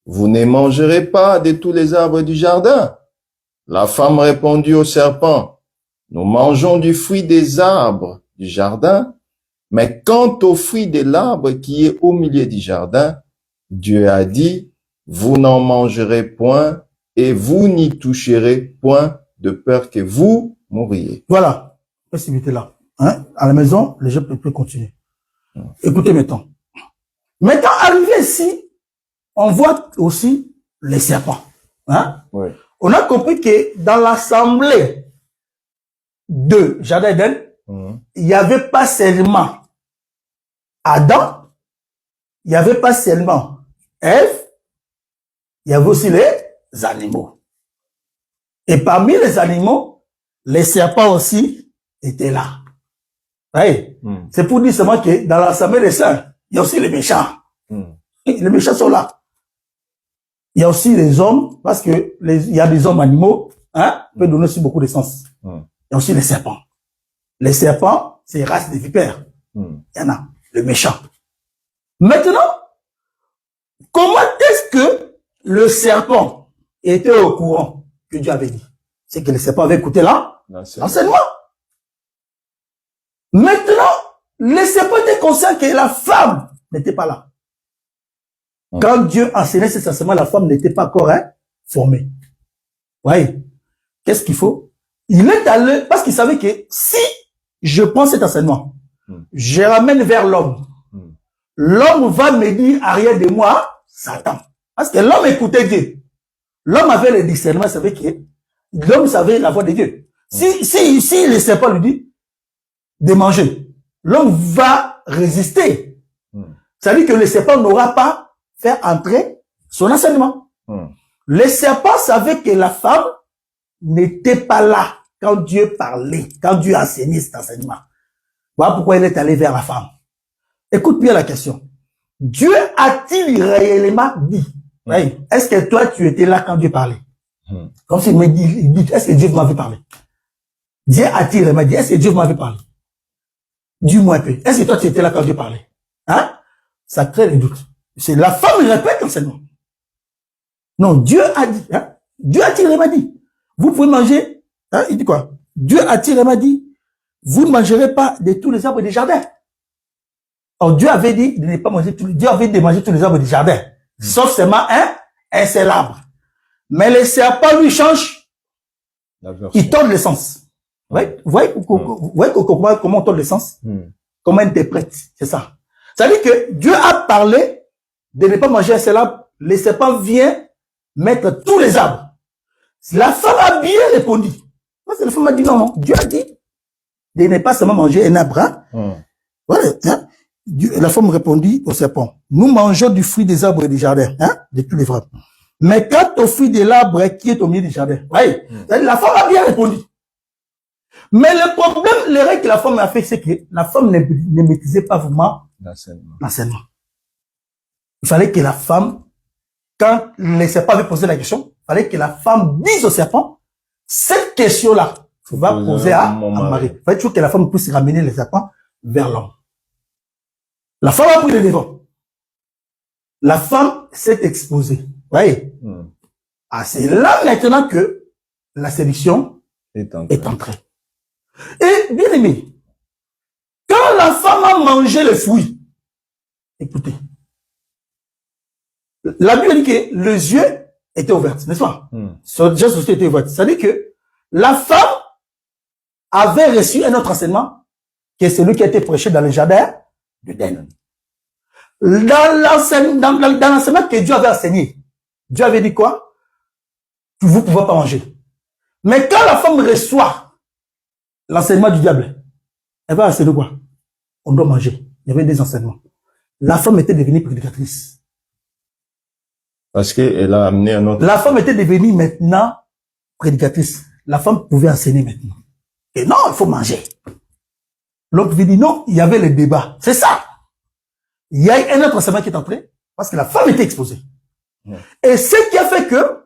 S1: Vous ne mangerez pas de tous les arbres du jardin? La femme répondit au serpent, nous mangeons du fruit des arbres du jardin, mais quant au fruit de l'arbre qui est au milieu du jardin, Dieu a dit, vous n'en mangerez point et vous n'y toucherez point de peur que vous mouriez.
S2: Voilà, possibilité là. Hein? À la maison, les gens peuvent continuer. Écoutez maintenant. Maintenant, arrivé ici, on voit aussi les serpents. Hein?
S1: Oui.
S2: On a compris que dans l'assemblée de Jardin Eden, il n'y avait pas seulement Adam, il n'y avait pas seulement Ève, il y avait aussi les animaux. Et parmi les animaux, les serpents aussi étaient là. Oui. C'est pour dire seulement que dans l'assemblée des saints, il y a aussi les méchants. Les méchants sont là. Il y a aussi les hommes, parce que il y a des hommes animaux, hein, peut donner aussi beaucoup de sens. Il y a aussi les serpents. Les serpents, c'est une race de vipères. Il y en a, le méchant. Maintenant, comment est-ce que le serpent était au courant que Dieu avait dit? C'est que le serpent avait écouté l'enseignement. Maintenant, le serpent était conscient que la femme n'était pas là. Quand Dieu enseignait cet enseignement, la femme n'était pas encore formée. Oui. Qu'est-ce qu'il faut? Il est allé, parce qu'il savait que si je prends cet enseignement, je ramène vers l'homme, l'homme va me dire arrière de moi, Satan. Parce que l'homme écoutait Dieu. L'homme avait le discernement, savait que l'homme savait la voix de Dieu. Si le serpent lui dit de manger, l'homme va résister. Ça veut dire que le serpent n'aura pas fait entrer son enseignement. Le serpent savait que la femme n'était pas là quand Dieu parlait, quand Dieu enseignait cet enseignement. Voilà pourquoi il est allé vers la femme. Écoute bien la question. Dieu a-t-il réellement dit? Oui. Est-ce que toi, tu étais là quand Dieu parlait? Comme s'il me dit, est-ce que Dieu m'avait parlé? Dieu a-t-il réellement dit, est-ce que Dieu m'avait parlé? Dis-moi un peu. Est-ce que toi, tu étais là quand Dieu parlait? Hein? Ça crée des doutes. C'est la femme qui répète l'enseignement. Non, Dieu a dit. Hein? Dieu a-t-il vraiment dit? Vous pouvez manger. Hein? Il dit quoi? Dieu a-t-il vraiment dit? Vous ne mangerez pas de tous les arbres du jardin. Alors Dieu avait dit de ne pas manger Dieu avait dit de manger tous les arbres du jardin. Sauf seulement un seul arbre. Mais le serpent lui change. Il tourne le sens. Vous voyez comment on tourne le sens? Comment on interprète? C'est ça. Ça veut dire que Dieu a parlé de ne pas manger un seul arbre. Le serpent vient mettre tous les arbres. La femme a bien répondu. Parce que la femme a dit non. Dieu a dit de ne pas seulement manger un arbre. Hein? Voilà. Hein? La femme répondit au serpent, nous mangeons du fruit des arbres du jardin, hein, de tous les arbres. Mais quant au fruit de l'arbre qui est au milieu du jardin, voyez, la femme a bien répondu. Mais le problème, l'erreur que la femme a fait, c'est que la femme ne maîtrisait pas vraiment l'enseignement. Il fallait que la femme, quand le serpent avait posé la question, il fallait que la femme dise au serpent, cette question-là, tu vas poser à Marie. Il fallait toujours que la femme puisse ramener le serpent vers l'homme. La femme a pris le devant. La femme s'est exposée. Vous voyez? Ah, c'est là maintenant que la séduction est entrée. Et bien aimé, quand la femme a mangé le fruit, écoutez, la Bible dit que les yeux étaient ouverts, n'est-ce pas? Jésus était ouvert. Ça veut dire que la femme avait reçu un autre enseignement qui est celui qui a été prêché dans le jardin d'Éden. Dans l'enseignement que Dieu avait enseigné, Dieu avait dit quoi? Vous ne pouvez pas manger. Mais quand la femme reçoit l'enseignement du diable, elle va enseigner quoi? On doit manger. Il y avait des enseignements. La femme était devenue prédicatrice.
S1: Parce qu'elle a amené un autre...
S2: La femme était devenue maintenant prédicatrice. La femme pouvait enseigner maintenant. Et non, il faut manger. L'autre veut dire non, il y avait le débat. C'est ça. Il y a un autre enseignement qui est entré parce que la femme était exposée. Et ce qui a fait que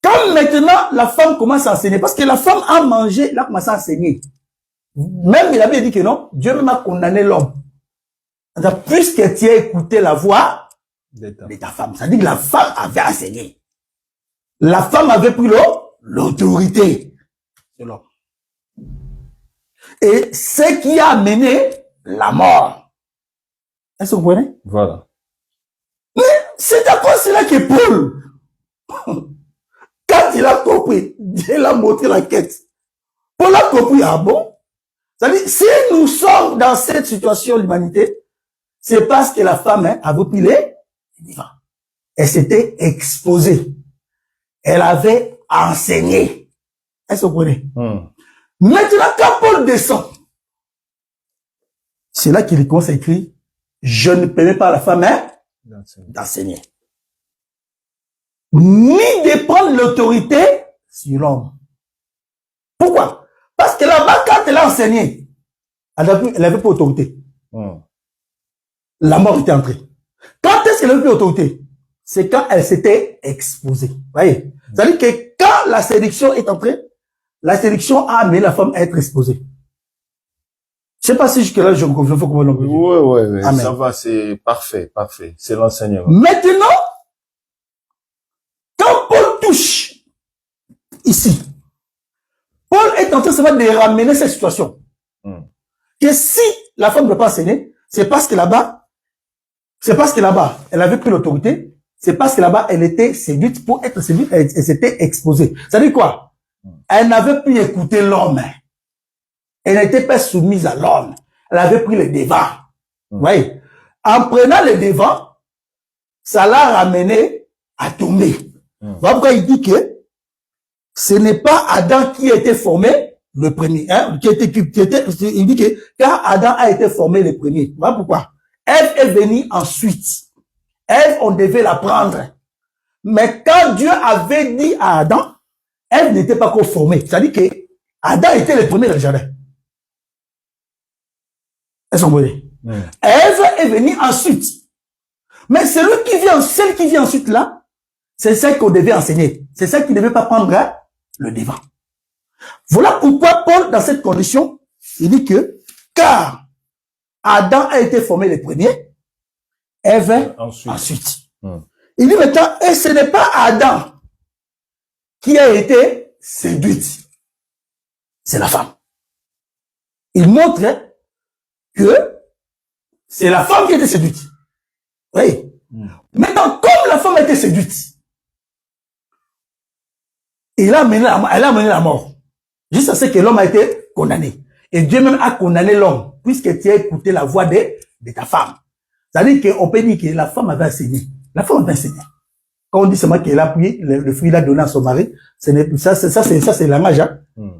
S2: quand maintenant la femme commence à enseigner, parce que la femme a mangé, elle a commencé à enseigner. Même il avait dit que non, Dieu même a condamné l'homme. Puisque tu as écouté la voix de ta femme, ça dit que la femme avait enseigné. La femme avait pris l'autorité de l'homme. Et ce qui a amené la mort. Est-ce que vous comprenez?
S1: Voilà.
S2: Mais c'est à cause de cela que Paul, quand il a compris, Dieu l'a montré la quête. Paul a compris, ah bon? C'est-à-dire, si nous sommes dans cette situation, l'humanité, c'est parce que la femme avait pris les vivants. Elle s'était exposée. Elle avait enseigné. Est-ce que vous comprenez? Maintenant, quand Paul descend, c'est là qu'il commence à écrire, je ne permets pas à la femme d'enseigner. Ni de prendre l'autorité sur l'homme. Pourquoi? Parce que là-bas, quand elle a enseigné, elle n'avait pas autorité. La mort était entrée. Quand est-ce qu'elle avait plus autorité? C'est quand elle s'était exposée. Vous voyez? C'est-à-dire que quand la séduction est entrée, la séduction a amené la femme à être exposée. Je sais pas si jusque-là, je confirme comment l'on peut dire.
S1: Oui, ça va, c'est parfait, parfait. C'est l'enseignement.
S2: Maintenant, quand Paul touche ici, Paul est en train de ramener cette situation. Que si la femme ne peut pas enseigner, c'est parce que là-bas, elle avait pris l'autorité, c'est parce que là-bas, elle était séduite. Pour être séduite, elle s'était exposée. Ça veut dire quoi? Elle n'avait plus écouté l'homme. Elle n'était pas soumise à l'homme. Elle avait pris le devant. Vous voyez? En prenant le devant, ça l'a ramené à tomber. Voilà pourquoi il dit que ce n'est pas Adam qui a été formé le premier. Il dit que car Adam a été formé le premier. Voilà pourquoi. Ève est venue ensuite. Ève, on devait la prendre. Mais quand Dieu avait dit à Adam, Ève n'était pas encore formée. C'est-à-dire que Adam était le premier dans le jardin. Est-ce que vous voyez? Ève est venue ensuite. Mais celle qui vient ensuite là, c'est celle qu'on devait enseigner. C'est celle qui ne devait pas prendre le devant. Voilà pourquoi Paul, dans cette condition, il dit que, car Adam a été formé le premier, Ève ensuite. Il dit maintenant, et ce n'est pas Adam qui a été séduite. C'est la femme. Il montre que c'est la femme qui a été séduite. Oui. Maintenant, comme la femme a été séduite, elle a amené la mort. Juste à ce que l'homme a été condamné. Et Dieu même a condamné l'homme, puisque tu as écouté la voix de ta femme. C'est-à-dire qu'on peut dire que la femme avait enseigné. La femme avait enseigné. Quand on dit seulement qu'elle a pris le fruit, il a donné à son mari, ça c'est le langage.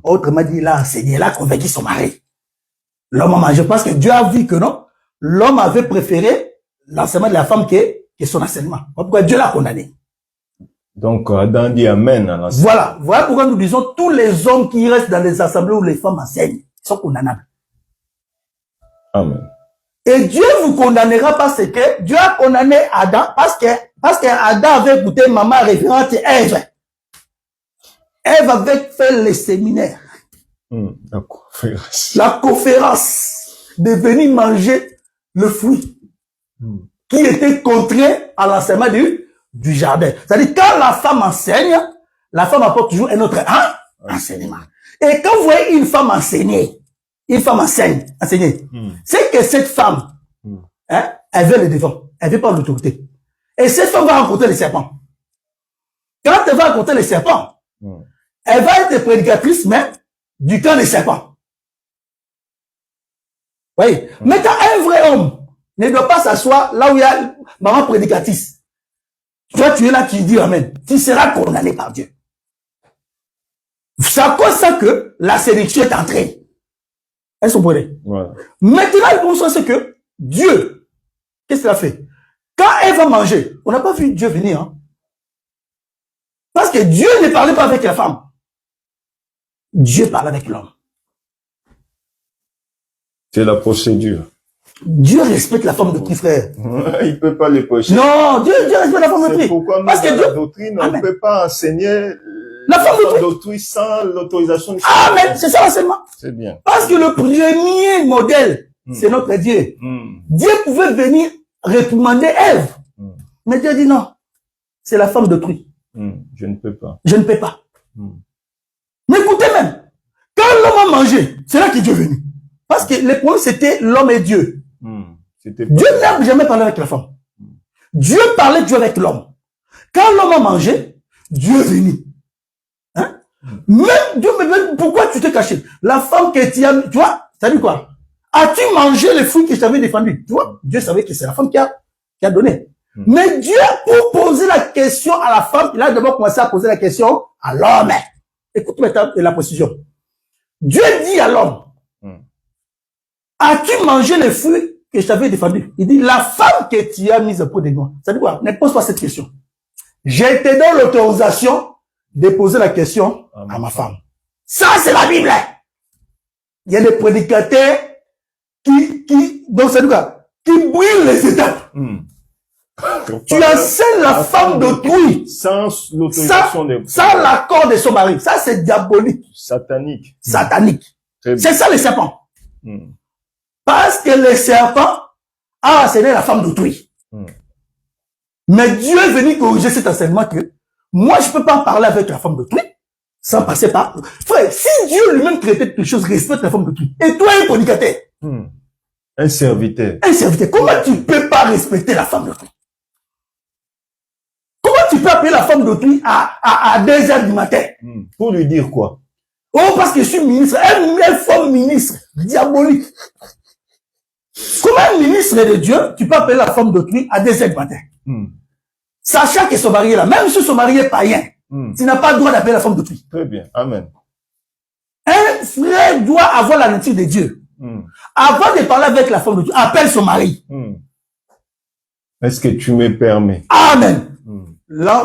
S2: Autrement dit, il a enseigné, il a convaincu son mari. L'homme a mangé parce que Dieu a vu que non, l'homme avait préféré l'enseignement de la femme que son enseignement. Pourquoi Dieu l'a condamné.
S1: Donc, Adam dit Amen à l'enseignement.
S2: Voilà pourquoi nous disons tous les hommes qui restent dans les assemblées où les femmes enseignent sont condamnables.
S1: Amen.
S2: Et Dieu vous condamnera parce que Dieu a condamné Adam parce que Adam avait écouté maman référente Ève. Ève avait fait le séminaire. La conférence de venir manger le fruit qui était contraire à l'enseignement du jardin. C'est-à-dire, quand la femme enseigne, la femme apporte toujours un autre enseignement. Et quand vous voyez une femme enseigner, une femme enseigner, c'est que cette femme, elle veut le devant, elle veut pas l'autorité. Et cette femme va rencontrer les serpents. Quand elle va rencontrer les serpents, elle va être prédicatrice même du camp des serpents. Oui. Maintenant, un vrai homme ne doit pas s'asseoir là où il y a maman prédicatrice. Toi, tu es là, tu dis Amen. Tu seras condamné par Dieu. C'est à cause de ça que la séduction est entrée. Est-ce que vous comprenez? Maintenant, le problème, c'est que Dieu, qu'est-ce qu'il a fait? Quand elle va manger, on n'a pas vu Dieu venir. Hein? Parce que Dieu ne parlait pas avec la femme. Dieu parlait avec l'homme.
S1: C'est la procédure.
S2: Dieu respecte la femme d'autrui, frère.
S1: Il ne peut pas les pocher.
S2: Non, Dieu respecte la femme d'autrui.
S1: C'est pourquoi nous,
S2: parce que
S1: dans
S2: Dieu...
S1: la doctrine, on ne peut pas enseigner
S2: la femme
S1: d'autrui sans l'autorisation du
S2: Seigneur. Amen, c'est ça l'enseignement.
S1: C'est bien.
S2: Parce que le premier modèle, c'est notre Dieu. Dieu pouvait venir réprimander Ève. Mais Dieu a dit non. C'est la femme d'autrui.
S1: Je ne peux pas.
S2: Je ne peux pas. Mais écoutez même, quand l'homme a mangé, c'est là que Dieu est venu. Parce que le problème, c'était l'homme et Dieu. Dieu n'a jamais parlé avec la femme. Dieu parlait Dieu avec l'homme. Quand l'homme a mangé, Dieu est venu. Hein? Même Dieu me dit, pourquoi tu t'es caché? La femme que tu as, tu vois, ça dit quoi? As-tu mangé les fruits que je t'avais défendus? Tu vois, Dieu savait que c'est la femme qui a donné. Mais Dieu, pour poser la question à la femme, il a d'abord commencé à poser la question à l'homme. Écoute maintenant la position. Dieu dit à l'homme, as-tu mangé les fruits que je t'avais défendus? Il dit, la femme que tu as mise pour des noix. Ça dit quoi? Ne pose pas cette question. Je te donne l'autorisation de poser la question à ma femme. Ça, c'est la Bible. Il y a des prédicateurs donc ça dit quoi? Qui brûlent les étapes. Tu enseignes la femme d'autrui
S1: sans l'autorisation
S2: sans l'accord de son mari. Ça, c'est diabolique.
S1: Satanique.
S2: Satanique. C'est ça le serpent. Parce que le serpent a enseigné la femme d'autrui. Mais Dieu est venu corriger cet enseignement que moi, je ne peux pas parler avec la femme d'autrui sans passer par... Frère, si Dieu lui-même traitait quelque chose, respecte la femme d'autrui. Et toi, un prédicateur.
S1: Un serviteur.
S2: Un serviteur. Comment tu ne peux pas respecter la femme d'autrui? Comment tu peux appeler la femme d'autrui à 2h du matin?
S1: Pour lui dire quoi?
S2: Oh, parce que je suis ministre. Un femme ministre. Diabolique. Comment un ministre de Dieu, tu peux appeler la femme d'autrui à 2h du matin? Sachant que son mari est là. Même si son mari est païen, tu n'as pas le droit d'appeler la femme d'autrui.
S1: Très bien. Amen.
S2: Un frère doit avoir la nature de Dieu. Avant de parler avec la femme d'autrui, appelle son mari.
S1: Est-ce que tu me permets?
S2: Amen.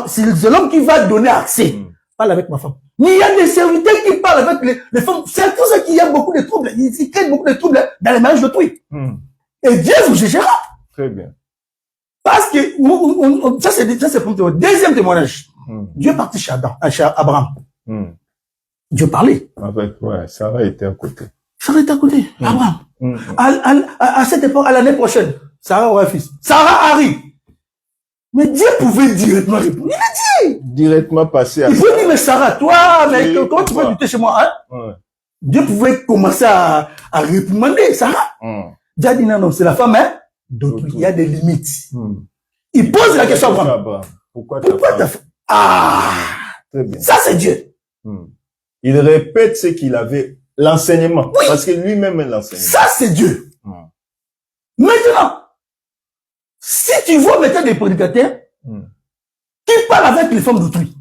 S2: C'est l'homme qui va donner accès. Parle avec ma femme. Mais il y a des serviteurs qui parlent avec les femmes. C'est pour ça qu'il y a beaucoup de troubles. Ils créent beaucoup de troubles dans les mariages d'autrui. Et Dieu vous jugera.
S1: Très bien.
S2: Parce que ça c'est pour le deuxième témoignage. Dieu est parti chez Abraham. Dieu parlait.
S1: Avec, ouais, Sarah était à côté.
S2: Sarah était à côté. Abraham. À cette époque, à l'année prochaine, Sarah aura un fils. Sarah arrive. Mais Dieu pouvait directement répondre. Il a dit.
S1: Directement passer à
S2: il pouvait dire, mais Sarah, toi, mais comment tu peux lutter chez moi, hein? Dieu pouvait commencer à réprimander Sarah. Dieu a dit, non, c'est la femme, hein? D'autres, il y a des limites. Il pose la question à Abraham.
S1: Pourquoi ta femme?
S2: Très bien. Ça, c'est Dieu.
S1: Il répète ce qu'il avait, l'enseignement. Oui. Parce que lui-même est l'enseignement.
S2: Ça, c'est Dieu. Maintenant, si tu vois maintenant des prédicateurs qui parlent avec les femmes d'autrui,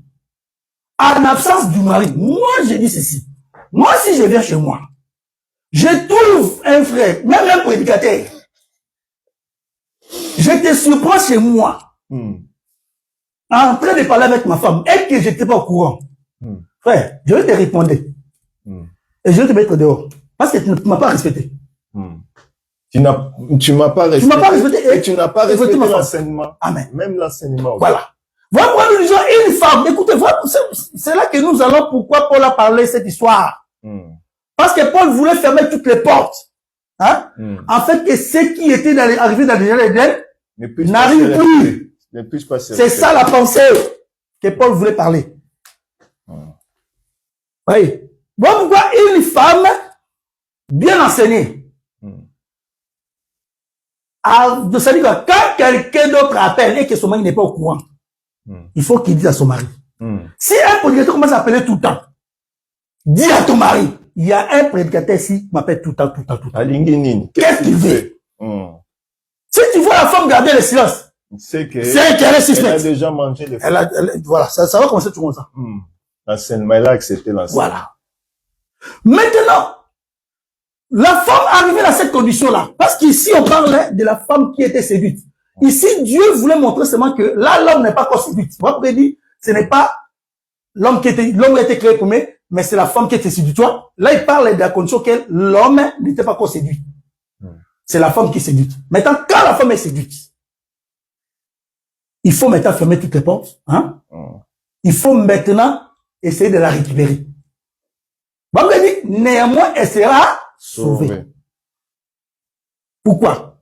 S2: en absence du mari, moi, je dis ceci. Moi, si je viens chez moi, je trouve un frère, même un prédicateur, je te surprends chez moi, en train de parler avec ma femme, et que je n'étais pas au courant. Frère, je vais te répondre. Et je vais te mettre dehors. Parce que tu ne m'as pas respecté.
S1: Tu m'as pas respecté.
S2: Tu m'as pas respecté.
S1: Et tu n'as pas respecté l'enseignement.
S2: Amen.
S1: Même l'enseignement.
S2: Voilà. Voilà pourquoi nous disons une femme. Écoutez, c'est là que nous allons, pourquoi Paul a parlé cette histoire. Parce que Paul voulait fermer toutes les portes. Hein? En fait, que ceux qui étaient arrivés dans les jardins n'arrivent plus. C'est ça la pensée que Paul voulait parler. Oui. Voilà pourquoi une femme bien enseignée. Ça dit quoi? Quand quelqu'un d'autre appelle et que son mari n'est pas au courant, il faut qu'il dise à son mari. Si un prédicateur commence à appeler tout le temps, dis à ton mari, il y a un prédicateur ici qui m'appelle tout le temps. Qu'est-ce qu'il veut? Si tu vois la femme garder le silence, c'est qu'elle est suspecte.
S1: Elle a déjà mangé les femmes.
S2: Voilà, ça va commencer tout comme ça.
S1: L'enseignement, elle a accepté l'enseignement.
S2: Voilà. Maintenant, la femme arrivée dans cette condition-là, parce qu'ici on parlait de la femme qui était séduite. Ici, Dieu voulait montrer seulement que là, l'homme n'est pas encore séduit. Vous avez dit, ce n'est pas l'homme a été créé premier, mais c'est la femme qui était séduite. Là, il parle de la condition que l'homme n'était pas encore séduit. c'est la femme qui est séduite. Maintenant, quand la femme est séduite, il faut maintenant fermer toutes les portes. Hein? Il faut maintenant essayer de la récupérer. Bon, néanmoins, elle sera sauvée. Pourquoi?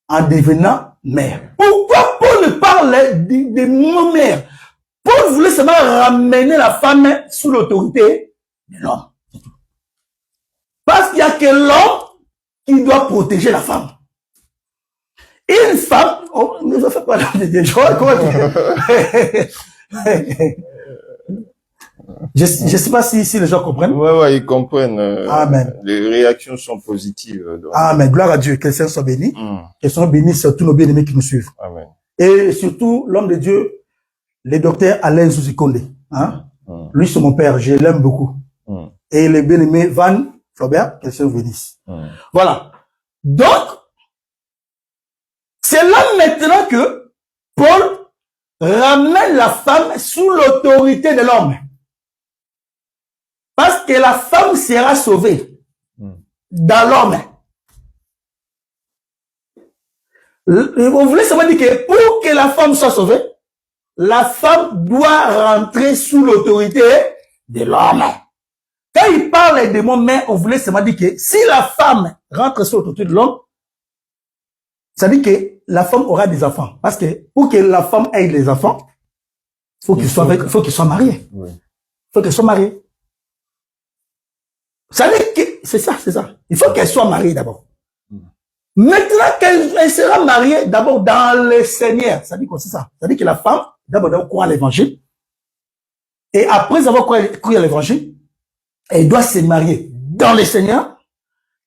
S2: En devenant mère. Pourquoi Paul parle des mots mère? Paul voulait seulement ramener la femme sous l'autorité de l'homme. Parce qu'il n'y a que l'homme qui doit protéger la femme. Une femme, oh, ne me fais pas la je sais pas si les gens comprennent.
S1: Ouais, ils comprennent.
S2: Amen.
S1: Les réactions sont positives. Donc.
S2: Amen. Gloire à Dieu. Que le Seigneur soit béni. Que le Seigneur bénisse tous nos bien-aimés qui nous suivent.
S1: Amen.
S2: Et surtout, l'homme de Dieu, le docteur Alain Souzikonde. Hein? Lui, c'est mon père. Je l'aime beaucoup. Et le bien-aimé Van Flaubert, que le Seigneur bénisse. Voilà. Donc, c'est là maintenant que Paul ramène la femme sous l'autorité de l'homme. Parce que la femme sera sauvée dans l'homme. Vous voulez savoir dire que pour que la femme soit sauvée, la femme doit rentrer sous l'autorité de l'homme. Quand il parle des mots mais, on voulait seulement dire que si la femme rentre sous l'autorité de l'homme, ça dit que la femme aura des enfants. Parce que pour que la femme ait des enfants, faut qu'il soit marié.
S1: Oui.
S2: Faut qu'elle soit mariée. Ça dit que, c'est ça. Il faut qu'elle soit mariée d'abord. Maintenant qu'elle sera mariée d'abord dans le Seigneur. Ça dit quoi, c'est ça. Ça dit que la femme, d'abord croire à l'évangile. Et après avoir cru à l'évangile, elle doit se marier dans le Seigneur.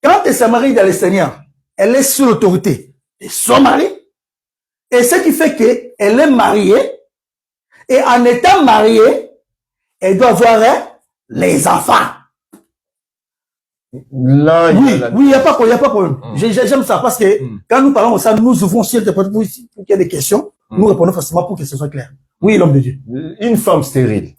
S2: Quand elle se marie dans le Seigneur, elle est sous l'autorité de son mari. Et ce qui fait qu'elle est mariée. Et en étant mariée, elle doit avoir les enfants.
S1: Là,
S2: oui, il n'y a pas de problème. J'aime ça parce que quand nous parlons de ça, nous ouvrons aussi pour qu'il y ait des questions. Nous répondons facilement pour que ce soit clair. Oui, l'homme de Dieu.
S1: Une femme stérile.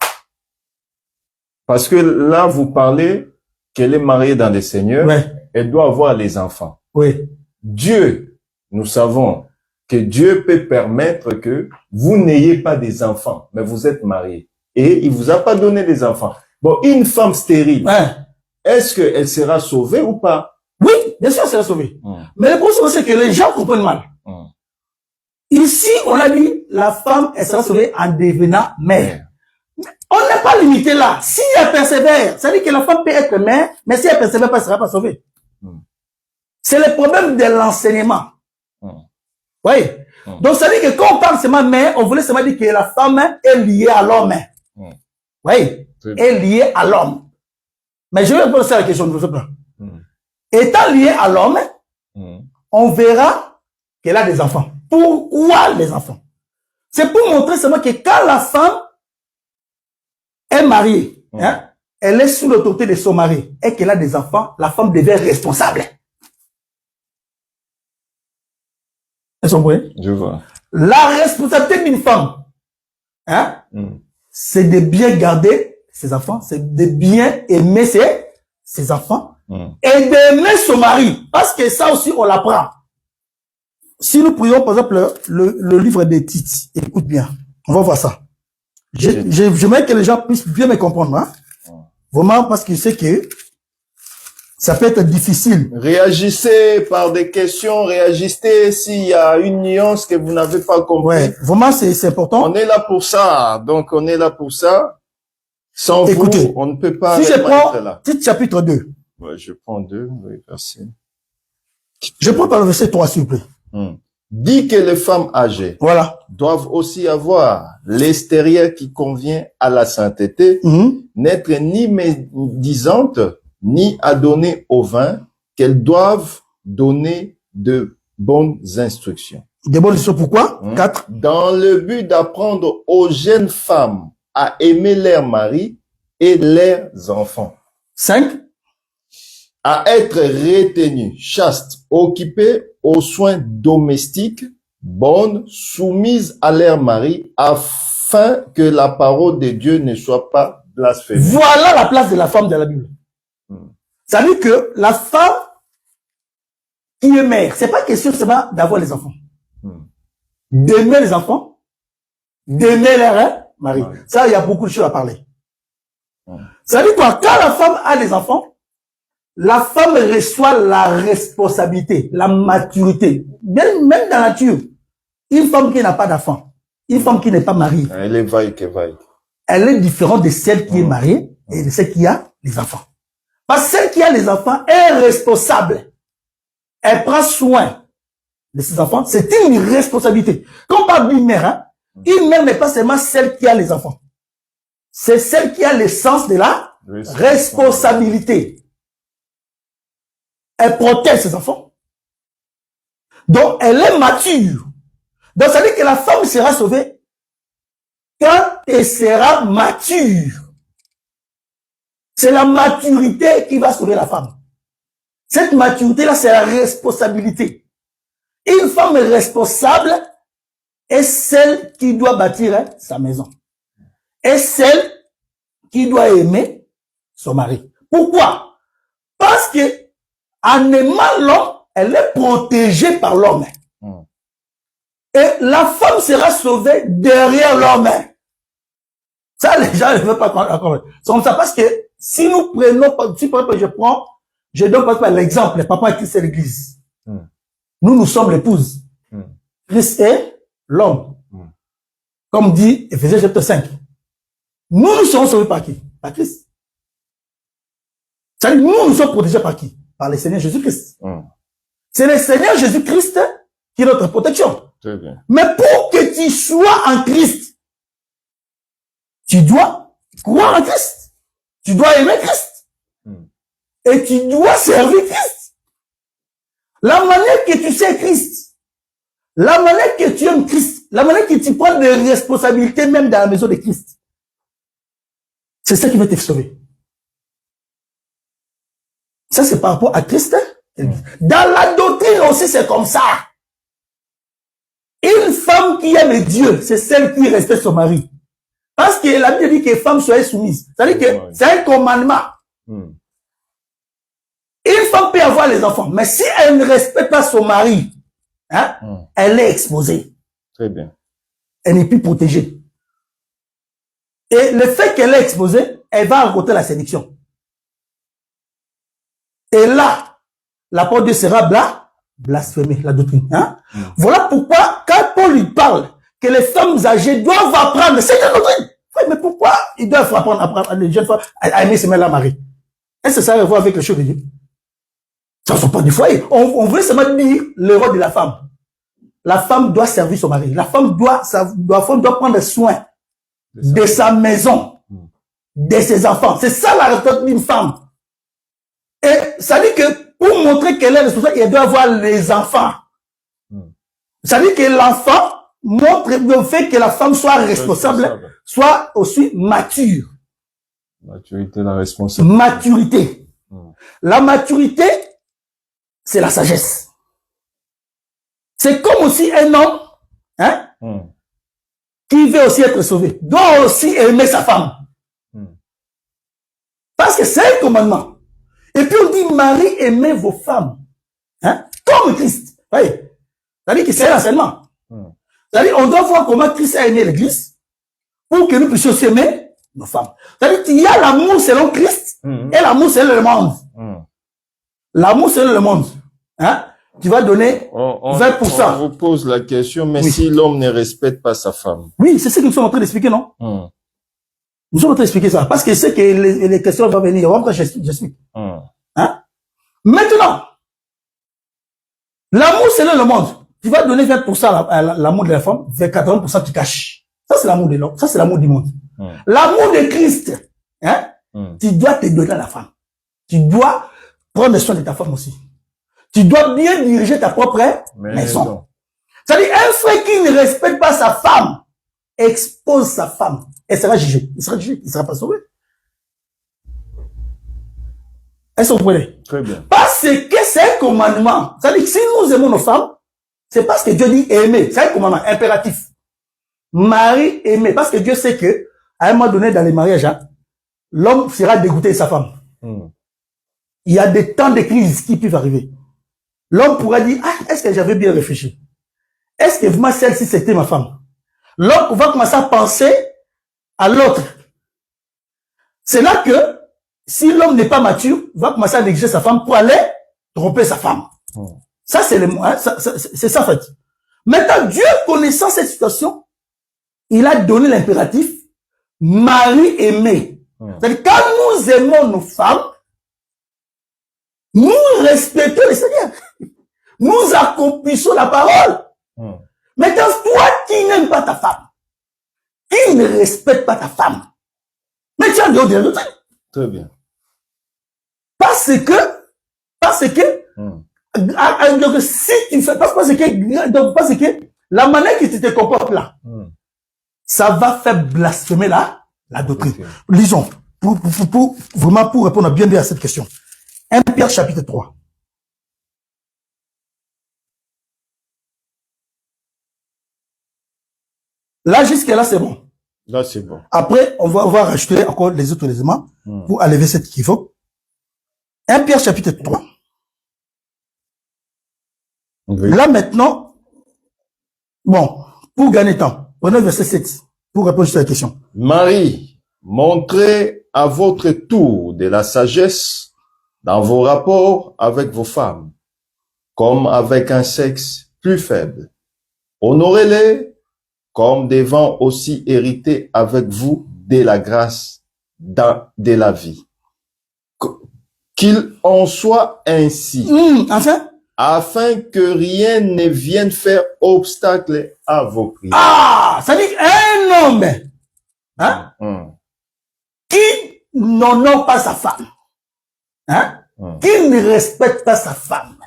S1: Parce que là, vous parlez qu'elle est mariée dans des seigneurs.
S2: Ouais.
S1: Elle doit avoir les enfants.
S2: Oui.
S1: Dieu, nous savons que Dieu peut permettre que vous n'ayez pas des enfants, mais vous êtes mariés. Et il vous a pas donné des enfants. Bon, une femme stérile.
S2: Ouais.
S1: Est-ce qu'elle sera sauvée ou pas?
S2: Oui, bien sûr, elle sera sauvée. Mais le problème, c'est que les gens comprennent mal. Ici, on a dit, la femme, elle sera sauvée en devenant mère. On n'est pas limité là. Si elle persévère, ça veut dire que la femme peut être mère, mais si elle persévère pas, elle sera pas sauvée. C'est le problème de l'enseignement. Oui. Donc, ça veut dire que quand on parle seulement mère, on voulait seulement dire que la femme est liée à l'homme. Oui. Est liée à l'homme. Mais je vais répondre à la question, ne vous faites pas. Étant liée à l'homme, on verra qu'elle a des enfants. Pourquoi les enfants? C'est pour montrer seulement que quand la femme est mariée, hein, elle est sous l'autorité de son mari et qu'elle a des enfants, la femme devient responsable. Elles sont prêtes?
S1: Je vois.
S2: La responsabilité d'une femme, hein, c'est de bien garder ses enfants, c'est de bien aimer ses enfants et d'aimer son mari. Parce que ça aussi, on l'apprend. Si nous prions, par exemple, le livre des Tite, écoute bien, on va voir ça. J'aimerais que les gens puissent bien me comprendre. Hein? Vraiment, parce que je sais que ça peut être difficile.
S1: Réagissez par des questions, réagissez s'il y a une nuance que vous n'avez pas compris.
S2: Ouais, vraiment, c'est important.
S1: On est là pour ça. Donc, on est là pour ça. Sans
S2: Écoutez,
S1: vous, on ne peut pas
S2: si je prends
S1: là.
S2: Tite chapitre 2.
S1: Ouais, je prends 2, oui, merci.
S2: Je prends par le verset 3, s'il vous plaît.
S1: Dit que les femmes âgées doivent aussi avoir l'extérieur qui convient à la sainteté, n'être ni médisantes, ni à donner au vin, qu'elles doivent donner de bonnes instructions.
S2: De bonnes instructions, pourquoi? 4.
S1: Dans le but d'apprendre aux jeunes femmes à aimer leur mari et leurs enfants.
S2: 5.
S1: À être retenues, chastes, occupées aux soins domestiques, bonnes, soumises à leur mari, afin que la parole de Dieu ne soit pas blasphémée.
S2: Voilà la place de la femme dans la Bible. Ça veut dire que la femme qui est mère. C'est pas question seulement d'avoir les enfants. D'aimer les enfants, d'aimer leur mari. Ça, il y a beaucoup de choses à parler. Ça veut dire quoi? Quand la femme a des enfants, la femme reçoit la responsabilité, la maturité. Même dans la nature, une femme qui n'a pas d'enfant, une femme qui n'est pas mariée,
S1: elle est vague.
S2: Elle est différente de celle qui est mariée et de celle qui a les enfants. Parce que celle qui a les enfants est responsable. Elle prend soin de ses enfants. C'est une responsabilité. Quand on parle d'une mère, hein, une mère n'est pas seulement celle qui a les enfants. C'est celle qui a l'essence de la responsabilité. Elle protège ses enfants. Donc, elle est mature. Donc, ça veut dire que la femme sera sauvée quand elle sera mature. C'est la maturité qui va sauver la femme. Cette maturité-là, c'est la responsabilité. Une femme responsable est celle qui doit bâtir sa maison. Est celle qui doit aimer son mari. Pourquoi? Parce que en aimant l'homme, elle est protégée par l'homme. Et la femme sera sauvée derrière l'homme. Ça, les gens ne veulent pas comprendre. C'est comme ça, parce que si nous prenons, si par exemple je donne par exemple l'exemple, le papa qui c'est l'église. Nous sommes l'épouse. Christ est l'homme. Comme dit Ephésiens chapitre 5. Nous serons sauvés par qui? Par Christ. C'est-à-dire, nous sommes protégés par qui? Par le Seigneur Jésus-Christ. C'est le Seigneur Jésus-Christ qui est notre protection.
S1: Très bien.
S2: Mais pour que tu sois en Christ, tu dois croire en Christ. Tu dois aimer Christ. Et tu dois servir Christ. La manière que tu sais Christ, la manière que tu aimes Christ, la manière que tu prends des responsabilités même dans la maison de Christ, c'est ça qui va te sauver. Ça, c'est par rapport à Christ. Dans la doctrine aussi, c'est comme ça. Une femme qui aime Dieu, c'est celle qui respecte son mari. Parce que la Bible dit que les femmes soient soumises. C'est-à-dire que c'est un commandement. Une femme peut avoir les enfants, mais si elle ne respecte pas son mari, hein, elle est exposée.
S1: Très bien.
S2: Elle n'est plus protégée. Et le fait qu'elle est exposée, elle va rencontrer la séduction. Et là, la parole de Dieu sera blasphémée, la doctrine. Hein? Voilà pourquoi, quand Paul lui parle que les femmes âgées doivent apprendre, c'est une doctrine. Oui, mais pourquoi ils doivent apprendre les jeunes femmes à aimer se mettre la mariée? Est-ce que ça a à voir avec les choses de Dieu? Ça ne sont pas du foyer. On veut seulement dire le rôle de la femme. La femme doit servir son mari. La femme doit prendre soin de sa maison, de ses enfants. C'est ça la responsabilité d'une femme. Et ça dit que pour montrer qu'elle est responsable, elle doit avoir les enfants. Ça dit que l'enfant montre le fait que la femme soit responsable, soit aussi mature.
S1: Maturité, la responsabilité.
S2: Maturité. La maturité, c'est la sagesse. C'est comme aussi un homme, hein, qui veut aussi être sauvé, doit aussi aimer sa femme. Parce que c'est un commandement. Et puis on dit, Marie, aimez vos femmes. Hein? Comme Christ. Vous voyez? C'est-à-dire que c'est l'enseignement. C'est-à-dire on doit voir comment Christ a aimé l'église pour que nous puissions aussi aimer nos femmes. C'est-à-dire qu'il y a l'amour selon Christ et l'amour selon le monde. L'amour selon le monde. Hein? Tu vas donner 20%.
S1: On vous pose la question, mais si l'homme ne respecte pas sa femme.
S2: Oui, c'est ce que nous sommes en train d'expliquer, non? Nous sommes en train d'expliquer ça. Parce que c'est que les questions vont venir. On va j'explique. Hein? Maintenant, l'amour selon le monde. Tu vas donner 20% à l'amour de la femme, 80% tu caches. Ça, c'est l'amour de l'homme. Ça, c'est l'amour du monde. L'amour de Christ. Hein? Tu dois te donner à la femme. Tu dois prendre soin de ta femme aussi. Tu dois bien diriger ta propre maison. C'est-à-dire, un frère qui ne respecte pas sa femme expose sa femme. Elle sera jugée. Il sera jugé. Il ne sera pas sauvé. Est-ce que vous comprenez?
S1: Très bien.
S2: Parce que c'est un commandement. C'est-à-dire que si nous aimons nos femmes, c'est parce que Dieu dit aimer. C'est un commandement impératif. Mari, aimer. Parce que Dieu sait que, à un moment donné, dans les mariages, hein, l'homme sera dégoûté de sa femme. Il y a des temps de crise qui peuvent arriver. l'homme pourra dire, ah, est-ce que j'avais bien réfléchi? Est-ce que vraiment celle-ci, c'était ma femme? L'homme va commencer à penser à l'autre. C'est là que, si l'homme n'est pas mature, il va commencer à négliger sa femme pour aller tromper sa femme. Ça, c'est c'est ça, en fait. Maintenant, Dieu, connaissant cette situation, il a donné l'impératif, mari aimé. C'est-à-dire, quand nous aimons nos femmes, nous respectons le Seigneur. Nous accomplissons la parole. Maintenant, toi qui n'aimes pas ta femme, qui ne respecte pas ta femme, mais tu as dehors de la doctrine.
S1: Très bien.
S2: Parce que, donc, si tu fais, parce que la manière que tu te comportes là, ça va faire blasphémer la doctrine. Okay. Lisons, vraiment pour répondre bien à cette question. 1 Pierre chapitre 3. Là, jusqu'à là, c'est bon.
S1: Là, c'est bon.
S2: Après, on va rajouter encore les autres éléments pour enlever cette équivoque. 1 Pierre chapitre 3. Oui. Là, maintenant, bon, pour gagner temps, prenez le verset 7 pour répondre à la question.
S1: Marie, montrez à votre tour de la sagesse dans vos rapports avec vos femmes, comme avec un sexe plus faible. Honorez-les comme devant aussi hériter avec vous de la grâce de la vie. Qu'il en soit ainsi.
S2: Enfin?
S1: Afin que rien ne vienne faire obstacle à vos prières.
S2: Ah! Ça dit un homme, hein? Qui n'honore pas sa femme, hein? Qui ne respecte pas sa femme,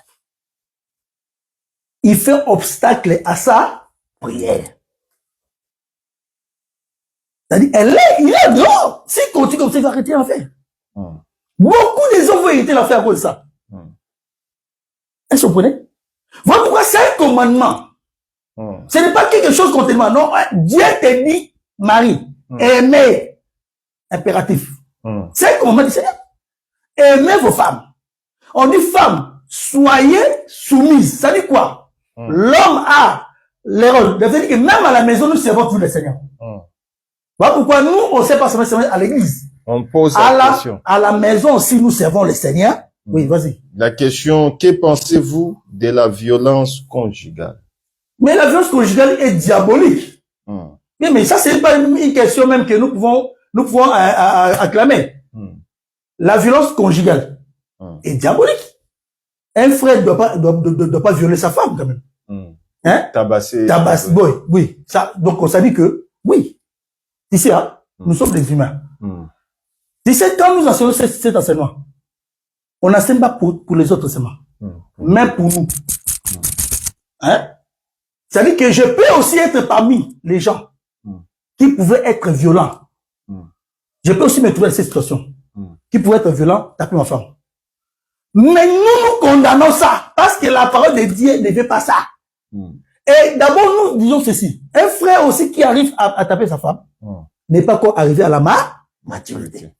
S2: il fait obstacle à sa prière. C'est-à-dire, il est dehors. S'il continue comme ça, il va arrêter l'enfer. Beaucoup des hommes vont éviter l'enfer à cause de ça. Est-ce que vous comprenez? Voilà pourquoi c'est un commandement. Ce n'est pas quelque chose qu'on te demande. Non, Dieu te dit, Marie, aimez. Impératif. C'est un commandement du Seigneur. Aimez vos femmes. On dit femmes, soyez soumises. Ça dit quoi? L'homme a l'erreur. Ça veut dire que même à la maison, nous servons tous les Seigneurs. Voilà pourquoi nous, on ne sait pas seulement à l'église.
S1: On pose la question.
S2: À la maison aussi, nous servons les Seigneurs. Oui, vas-y.
S1: La question, que pensez-vous de la violence conjugale?
S2: Mais la violence conjugale est diabolique. Mais ça, c'est pas une question même que nous pouvons acclamer. La violence conjugale est diabolique. Un frère ne doit pas violer sa femme, quand même. Hein?
S1: Tabasser.
S2: Oui. Ça, donc, on s'est dit que, oui. Ici, hein, nous sommes des humains. Si quand nous enseignons cet enseignement, on n'enseigne pas pour les autres seulement, mais pour nous. Hein? C'est-à-dire que je peux aussi être parmi les gens qui pouvaient être violents. Je peux aussi me trouver dans cette situation. Qui pouvaient être violents, taper ma femme. Mais nous condamnons ça, parce que la parole de Dieu ne veut pas ça. Et d'abord, nous disons ceci. Un frère aussi qui arrive à taper sa femme n'est pas encore arrivé à la maturité.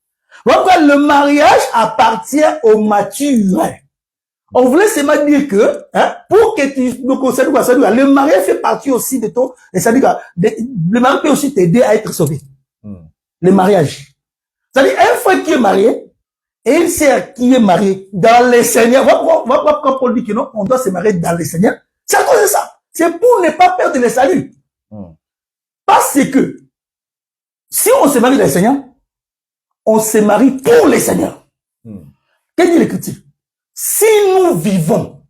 S2: Donc, le mariage appartient aux matures. On voulait seulement dire que, pour que tu nous considères, le mariage fait partie aussi de ton, et ça dit que le mariage peut aussi t'aider à être sauvé. Le mariage. C'est-à-dire, un frère qui est marié, et une sœur qui est mariée dans les Seigneurs, quand Paul dit que non, on doit se marier dans les Seigneurs, c'est à cause de ça. C'est pour ne pas perdre le salut. Parce que, si on se marie dans les Seigneurs, on se marie pour les Seigneurs. Qu'est-ce dit l'Écriture? Si nous vivons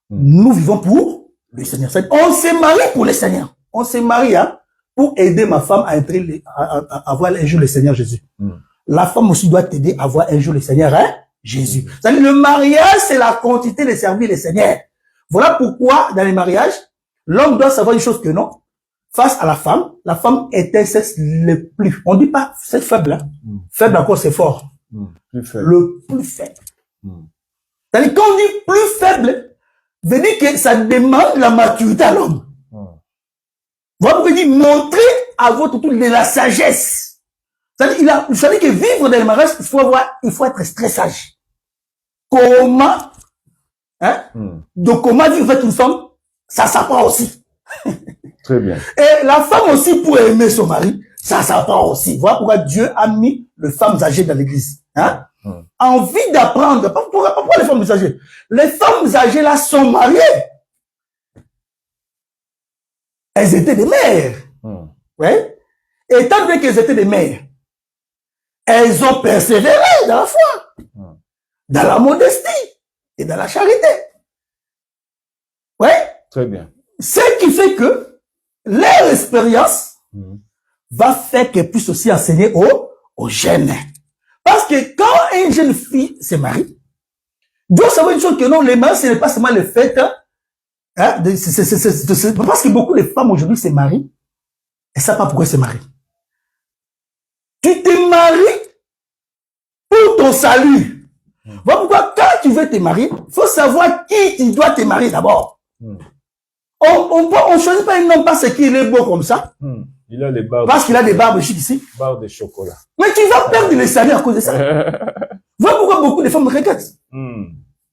S2: pour le Seigneur. On se marie pour le Seigneur. On se marie pour aider ma femme à entrer, à avoir un jour le Seigneur Jésus. La femme aussi doit t'aider à voir un jour le Seigneur Jésus. C'est-à-dire, le mariage, c'est la quantité de servir le Seigneur. Voilà pourquoi, dans les mariages, l'homme doit savoir une chose que non. Face à la femme est un sexe le plus, on dit pas c'est faible, hein. Faible encore c'est fort.
S1: Plus faible.
S2: Le plus faible. C'est-à-dire quand on dit plus faible, veut dire que ça demande la maturité à l'homme. Voilà pourquoi il dit montrer à votre tour de la sagesse. C'est-à-dire que vivre dans le mariage, il faut être très sage. Comment Hein? Donc, comment dire, en fait, une femme, ça s'apprend aussi.
S1: Très bien.
S2: Et la femme aussi, pour aimer son mari, ça s'apprend aussi. Voilà pourquoi Dieu a mis les femmes âgées dans l'église. Hein? Envie d'apprendre. Pourquoi les femmes âgées? Les femmes âgées, là, sont mariées. Elles étaient des mères. Ouais. Et étant donné qu'elles étaient des mères, elles ont persévéré dans la foi, dans la modestie et dans la charité. Ouais.
S1: Très bien.
S2: Ce qui fait que leur expérience va faire qu'elles puissent aussi enseigner aux jeunes. Parce que quand une jeune fille se marie, doit savoir une chose que non, les mariages, ce n'est pas seulement le fait, hein, parce que beaucoup de femmes aujourd'hui se marient, elles ne savent pas pourquoi elles se marient. Tu te maries pour ton salut. Voilà pourquoi quand tu veux te marier, il faut savoir qui tu dois te marier d'abord. On choisit pas un homme parce qu'il est beau comme ça.
S1: Il a les barres.
S2: Parce qu'il a des barbes chic ici.
S1: Barres de chocolat.
S2: Mais tu vas perdre le salut à cause de ça. Voilà pourquoi beaucoup de femmes me regrettent.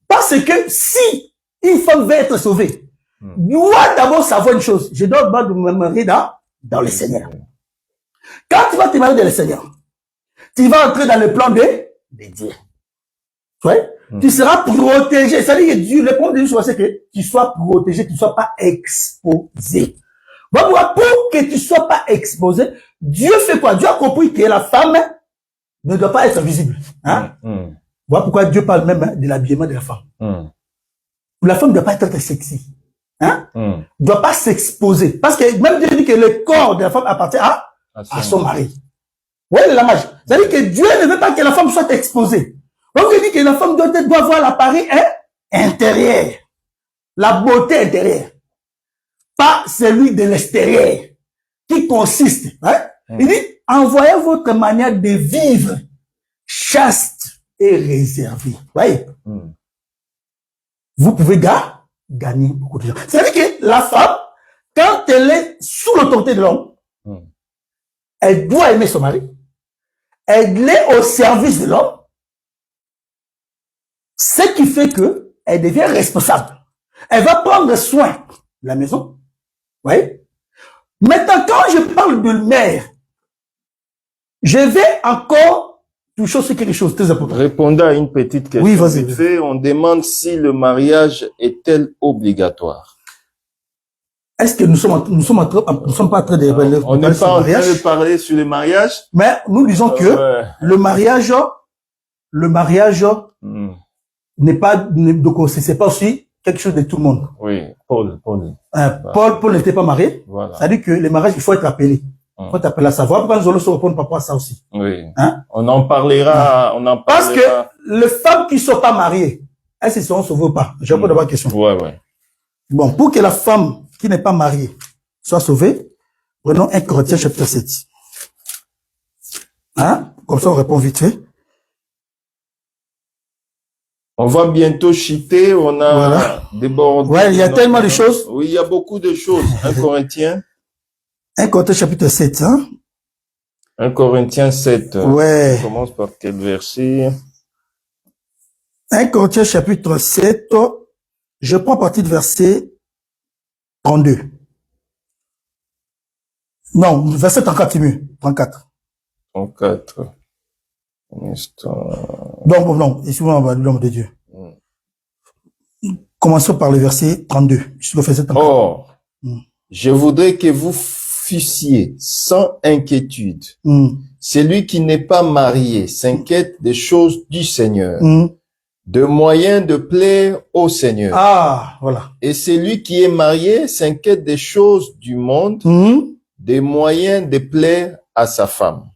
S2: Parce que si une femme veut être sauvée, doit d'abord savoir une chose. Je dois d'abord me marier dans le Seigneur. Quand tu vas te marier dans le Seigneur, tu vas entrer dans le plan de Dieu. Ouais? Tu seras protégé. C'est-à-dire que Dieu, le problème de Dieu, c'est que tu sois protégé, que tu ne sois pas exposé. Bon, pour que tu ne sois pas exposé, Dieu fait quoi? Dieu a compris que la femme ne doit pas être visible. Hein? Voilà pourquoi Dieu parle même de l'habillement de la femme. La femme ne doit pas être sexy. Hein? Ne doit pas s'exposer. Parce que même Dieu dit que le corps de la femme appartient à son mari. Oui, la marge. C'est-à-dire que Dieu ne veut pas que la femme soit exposée. Donc, il dit que la femme doit voir l'appareil intérieur. La beauté intérieure. Pas celui de l'extérieur. Qui consiste. Hein? Il dit, envoyez votre manière de vivre chaste et réservée. Voyez? Vous pouvez gagner beaucoup de gens. C'est-à-dire que la femme, quand elle est sous l'autorité de l'homme, elle doit aimer son mari. Elle est au service de l'homme. Ce qui fait que elle devient responsable. Elle va prendre soin de la maison. Vous voyez? Maintenant, quand je parle de mère, je vais encore toucher sur quelque chose de très important.
S1: Répondant à une petite question.
S2: Oui, vas-y.
S1: On demande si le mariage est-elle obligatoire?
S2: Est-ce que nous sommes pas en train de parler
S1: on n'est pas en train de parler sur le mariage?
S2: Mais nous disons que le mariage n'est pas, donc c'est pas aussi quelque chose de tout le monde.
S1: Oui, Paul.
S2: Paul n'était pas marié.
S1: Voilà.
S2: Ça veut dire que le mariage, il faut être appelé. Il faut être appelé à savoir. Pourquoi nous allons se répondre par rapport à ça aussi?
S1: Oui.
S2: Hein?
S1: On en parlera,
S2: Parce que les femmes qui ne sont pas mariées, elles se seront sauvées ou pas? Je réponds d'abord à la question.
S1: Ouais.
S2: Bon, pour que la femme qui n'est pas mariée soit sauvée, prenons 1 Corinthiens chapitre 7. Hein? Comme ça, on répond vite fait.
S1: On va bientôt chuter, on a débordé.
S2: Ouais, il y a tellement de choses.
S1: Oui, il y a beaucoup de choses. 1 Corinthiens.
S2: 1 Corinthiens chapitre 7, hein?
S1: 1 Corinthiens 7.
S2: Ouais.
S1: On commence par quel verset?
S2: 1 Corinthiens chapitre 7. Je prends partie de verset 32. Non, verset 34, c'est mieux. 34.
S1: 34. Un instant.
S2: Non, excusez-moi, l'homme de Dieu. Commençons par le verset 32. Verset 34.
S1: Or, je voudrais que vous fussiez sans inquiétude. Celui qui n'est pas marié s'inquiète des choses du Seigneur, de moyens de plaire au Seigneur.
S2: Ah, voilà.
S1: Et celui qui est marié s'inquiète des choses du monde, des moyens de plaire à sa femme.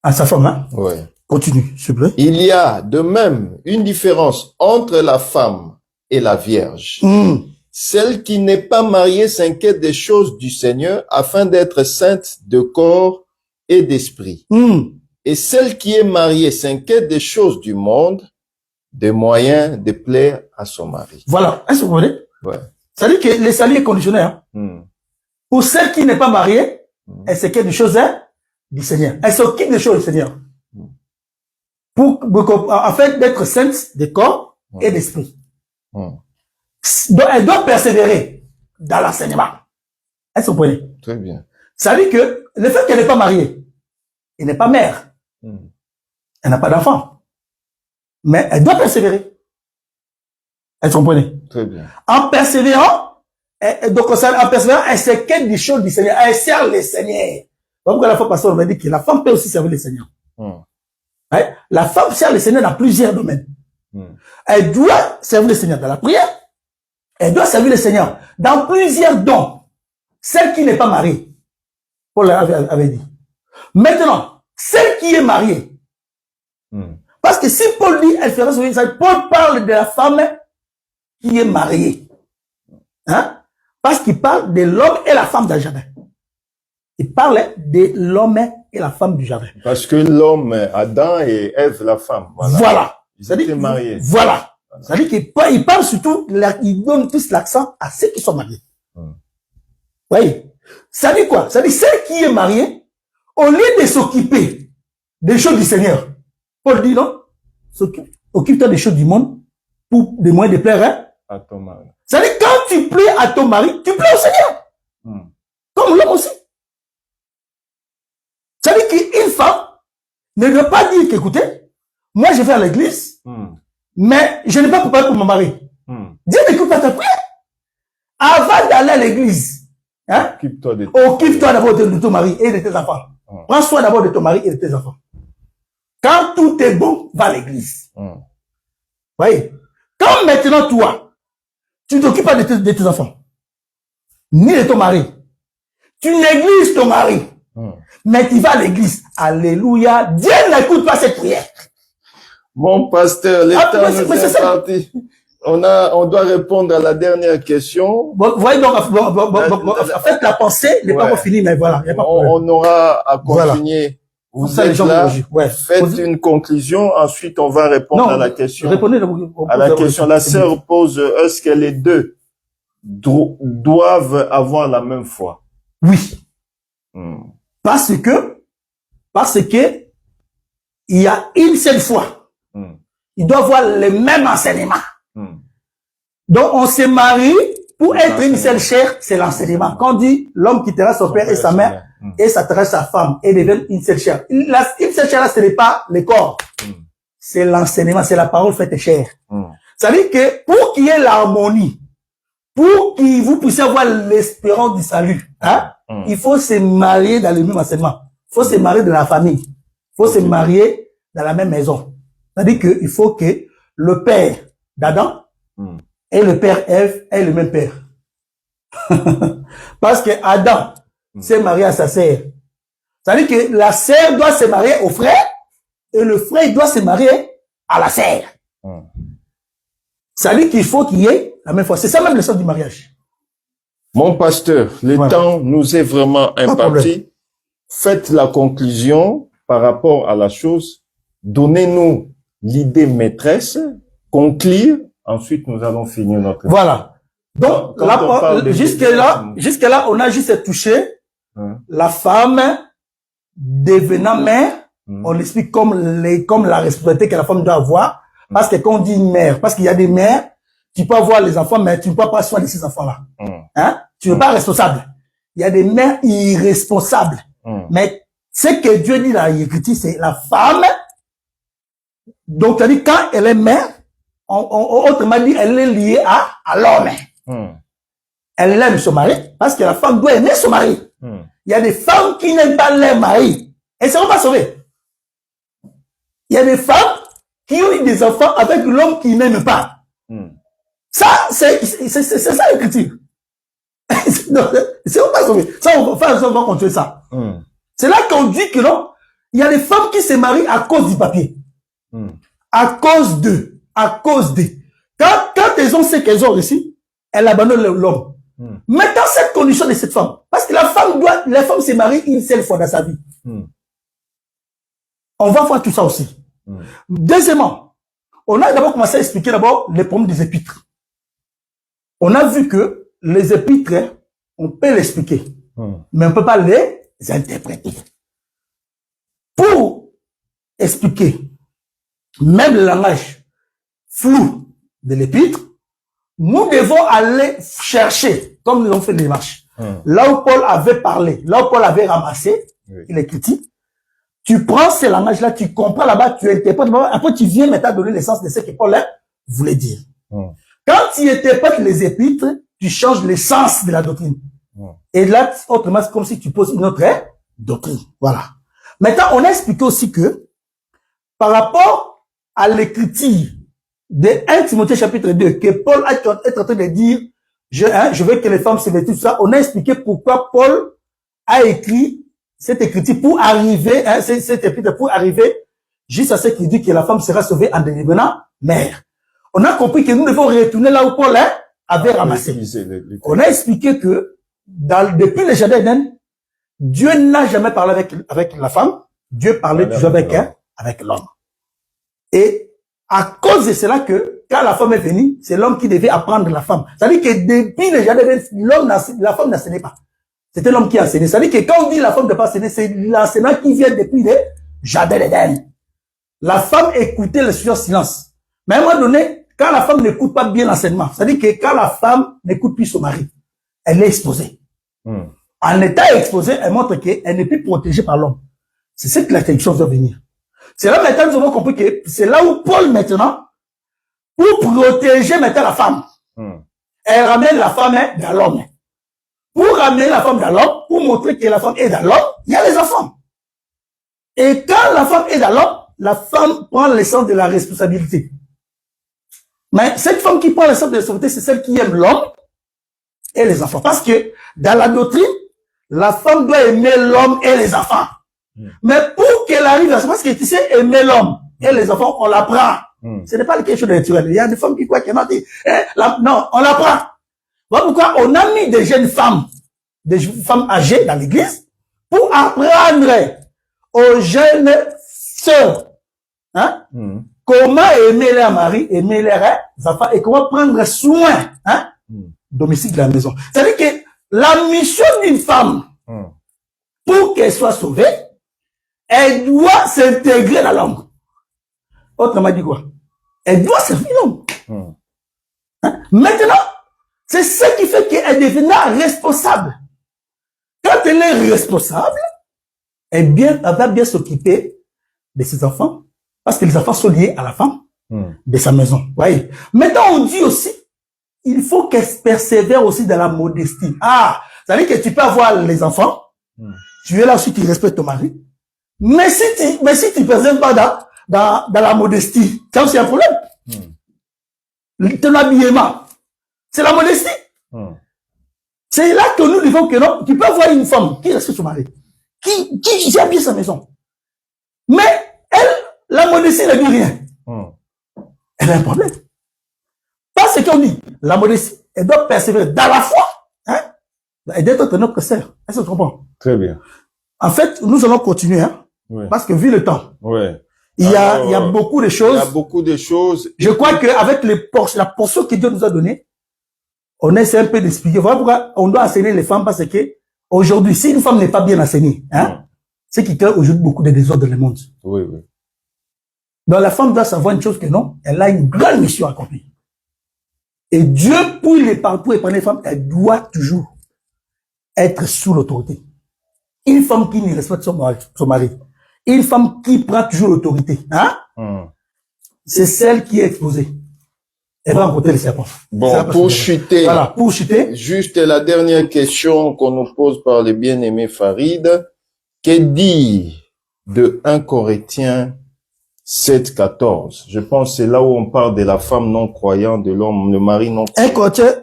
S2: À sa femme, hein?
S1: Oui.
S2: Continue, s'il vous plaît.
S1: Il y a de même une différence entre la femme et la vierge. Celle qui n'est pas mariée s'inquiète des choses du Seigneur afin d'être sainte de corps et d'esprit. Et celle qui est mariée s'inquiète des choses du monde, des moyens de plaire à son mari.
S2: Voilà. Est-ce que vous comprenez?
S1: Ouais.
S2: Ça veut dire que le salut est conditionnel. Hein? Pour celle qui n'est pas mariée, elle s'inquiète des choses du Seigneur. Elle s'occupe des choses du Seigneur. Afin d'être sainte de corps et d'esprit. Donc, elle doit persévérer dans l'enseignement. Est-ce que vous comprenez?
S1: Très bien.
S2: Ça veut dire que le fait qu'elle n'est pas mariée, elle n'est pas mère, elle n'a pas d'enfant, mais elle doit persévérer. Est-ce que vous comprenez?
S1: Très bien.
S2: En persévérant, elle se quête des choses du Seigneur, elle sert le Seigneur. Donc, la fois passée, on m'a dit que la femme peut aussi servir le Seigneur. Ouais? La femme sert le Seigneur dans plusieurs domaines. Elle doit servir le Seigneur dans la prière. Elle doit servir le Seigneur dans plusieurs dons. Celle qui n'est pas mariée, Paul avait dit. Maintenant, celle qui est mariée, parce que si Paul dit, elle fera ça, Paul parle de la femme qui est mariée. Hein? Parce qu'il parle de l'homme et la femme d'un jardin. Il parle de l'homme et la femme du jardin.
S1: Parce que l'homme, Adam, et Ève, la femme.
S2: Voilà.
S1: Ils étaient mariés.
S2: Voilà. C'est-à-dire qu'il parle surtout, il donne tous l'accent à ceux qui sont mariés. Oui. Ça dit quoi? Ça dit celle qui est mariée, au lieu de s'occuper des choses du Seigneur, Paul dit non, occupe-toi des choses du monde pour des moyens de plaire
S1: à ton mari.
S2: Ça dit quand tu plais à ton mari, tu plais au Seigneur. Comme l'homme aussi. Ça dit qu'une femme ne doit pas dire qu'écoutez, moi je vais à l'église, mais je n'ai pas préparé pour mon mari. Dieu n'écoute pas ta prière. Avant d'aller à l'église, hein, occupe-toi d'abord de ton mari et de tes enfants. Prends soin d'abord de ton mari et de tes enfants. Quand tout est bon, va à l'église. Voyez. Quand maintenant toi, tu ne t'occupes pas de tes enfants, ni de ton mari, tu négliges ton mari, mais tu vas à l'église. Alléluia. Dieu n'écoute pas cette prière.
S1: Mon pasteur, les temps nous est parti. On doit répondre à la dernière question.
S2: Vous voyez donc, en fait, la pensée n'est pas encore finie, mais voilà. Y a pas
S1: on aura à continuer. Voilà. Vous êtes là, faites une conclusion, ensuite on va répondre à la question.
S2: Répondez
S1: à la question. La sœur pose, est-ce que les deux doivent avoir la même foi?
S2: Oui. Parce que, il y a une seule foi. Il doit avoir le même enseignement. Donc, on se marie pour être une seule chair, c'est l'enseignement. Quand on dit l'homme quittera son père et sa mère et s'attachera sa femme et devient une seule chair. Une seule chair, là, ce n'est pas le corps. C'est l'enseignement, c'est la parole faite chair. Ça veut dire que pour qu'il y ait l'harmonie, pour que vous puissiez avoir l'espérance du salut, hein, il faut se marier dans le même enseignement. Il faut se marier dans la famille. Il faut se marier dans la même maison. C'est-à-dire qu'il faut que le père d'Adam et le père Ève aient le même père. Parce que Adam s'est marié à sa sœur. C'est-à-dire que la sœur doit se marier au frère et le frère doit se marier à la sœur. C'est-à-dire qu'il faut qu'il y ait la même foi. C'est ça même le sens du mariage.
S1: Mon pasteur, le temps nous est vraiment imparti. Faites la conclusion par rapport à la chose. Donnez-nous l'idée maîtresse, conclure, ensuite nous allons finir notre...
S2: Voilà. Donc, jusque-là, on a juste touché la femme devenant mère. On explique comme la responsabilité que la femme doit avoir. Parce que quand on dit mère, parce qu'il y a des mères, tu peux avoir les enfants, mais tu ne peux pas prendre soin de ces enfants-là. Hein? Tu n'es pas responsable. Il y a des mères irresponsables. Mais ce que Dieu dit dans l'Écriture, c'est la femme. Donc, c'est-à-dire, quand elle est mère, autrement dit, elle est liée à l'homme. Elle aime son mari, parce que la femme doit aimer son mari. Il y a des femmes qui n'aiment pas leur mari. Elles ne seront pas sauvées. Il y a des femmes qui ont eu des enfants avec l'homme qui n'aime pas. Ça, c'est ça l'écriture. Ils ne seront pas sauvées. Ça, on va continuer ça. C'est là qu'on dit que non, il y a des femmes qui se marient à cause du papier. À cause d'eux. Quand elles ont ce qu'elles ont reçu, elles abandonnent l'homme. Maintenant, cette condition de cette femme, parce que la femme se marie une seule fois dans sa vie. On va voir tout ça aussi. Deuxièmement, on a d'abord commencé à expliquer d'abord les problèmes des épîtres. On a vu que les épîtres, on peut l'expliquer, mais on ne peut pas les interpréter. Pour expliquer même le langage flou de l'épître, nous devons aller chercher, comme nous avons fait des démarches. Là où Paul avait parlé, là où Paul avait ramassé, il est critique, tu prends ces langages-là, tu comprends là-bas, tu interprètes, après tu viens maintenant donner l'essence de ce que Paul voulait dire. Quand tu interprètes les épîtres, tu changes l'essence de la doctrine. Et là, autrement, c'est comme si tu poses une autre doctrine. Voilà. Maintenant, on a expliqué aussi que, par rapport à l'écriture de 1 Timothée chapitre 2, que Paul est en train de dire, je veux que les femmes se vêtissent, tout ça, on a expliqué pourquoi Paul a écrit cette écriture pour arriver, cette épître pour arriver juste à ce qu'il dit que la femme sera sauvée en devenant mère. On a compris que nous devons retourner là où Paul avait ramassé. On a expliqué que depuis le jardin d'Éden, Dieu n'a jamais parlé avec la femme, Dieu parlait toujours avec l'homme. Et à cause de cela que, quand la femme est venue, c'est l'homme qui devait apprendre la femme. C'est-à-dire que depuis le jardin d'Éden, la femme n'enseignait pas. C'était l'homme qui enseignait. C'est-à-dire que quand on dit la femme ne peut pas enseigner, c'est l'enseignant qui vient depuis le jardin d'Éden. La femme écoutait le sujet en silence. Mais à un moment donné, quand la femme n'écoute pas bien l'enseignement, c'est-à-dire que quand la femme n'écoute plus son mari, elle est exposée. En étant exposée, elle montre qu'elle n'est plus protégée par l'homme. C'est ce que la traduction doit venir. C'est là maintenant nous avons compris que c'est là où Paul maintenant, pour protéger maintenant la femme, elle ramène la femme dans l'homme. Pour ramener la femme dans l'homme, pour montrer que la femme est dans l'homme, il y a les enfants. Et quand la femme est dans l'homme, la femme prend le sens de la responsabilité. Mais cette femme qui prend le sens de la responsabilité, c'est celle qui aime l'homme et les enfants. Parce que dans la doctrine, la femme doit aimer l'homme et les enfants. Mais pour qu'elle arrive à ça, parce que tu sais, aimer l'homme et les enfants, on l'apprend. Ce n'est pas quelque chose de naturel. Il y a des femmes qui croient qu'elle dit, non, on l'apprend. Voilà pourquoi on a mis des jeunes femmes, des femmes âgées dans l'église, pour apprendre aux jeunes sœurs, comment aimer leur mari, aimer leurs enfants, et comment prendre soin, domicile de la maison. C'est-à-dire que la mission d'une femme, pour qu'elle soit sauvée, elle doit s'intégrer dans l'homme. Autrement dit quoi? Elle doit servir l'homme. Maintenant, c'est ce qui fait qu'elle deviendra responsable. Quand elle est responsable, elle va bien s'occuper de ses enfants, parce que les enfants sont liés à la femme de sa maison. Voyez. Maintenant, on dit aussi, il faut qu'elle persévère aussi dans la modestie. Ça veut dire que tu peux avoir les enfants, tu es là aussi, tu respectes ton mari, mais si tu ne persévères pas dans la modestie, ça c'est un problème. Ton habillement, c'est la modestie. C'est là que nous disons que non, tu peux avoir une femme qui respecte son mari, qui gère bien sa maison. Mais elle, la modestie ne dit rien. Elle a un problème. Parce qu'on dit, la modestie, elle doit persévérer dans la foi. Elle doit être notre sœur. Est-ce que tu comprends? Très bien. En fait, nous allons continuer, parce que vu le temps, il y a beaucoup de choses. Il y a beaucoup de choses. Je crois qu'avec la portion que Dieu nous a donnée, on essaie un peu d'expliquer. Voilà pourquoi on doit enseigner les femmes, parce que aujourd'hui, si une femme n'est pas bien enseignée, c'est qui crée aujourd'hui beaucoup de désordres dans le monde. Oui. Donc la femme doit savoir une chose que non, elle a une grande mission à accomplir. Et Dieu, pour épargner les femmes, elle doit toujours être sous l'autorité. Une femme qui ne respecte son mari, une femme qui prend toujours l'autorité, c'est celle qui est exposée. Elle va rencontrer les serpents. Bon, pour chuter,
S1: juste la dernière question qu'on nous pose par le bien-aimé Farid. Que dit de 1 Corinthiens 7,14? Je pense que c'est là où on parle de la femme non croyante, de l'homme, le mari non croyant.
S2: 1 Corinthiens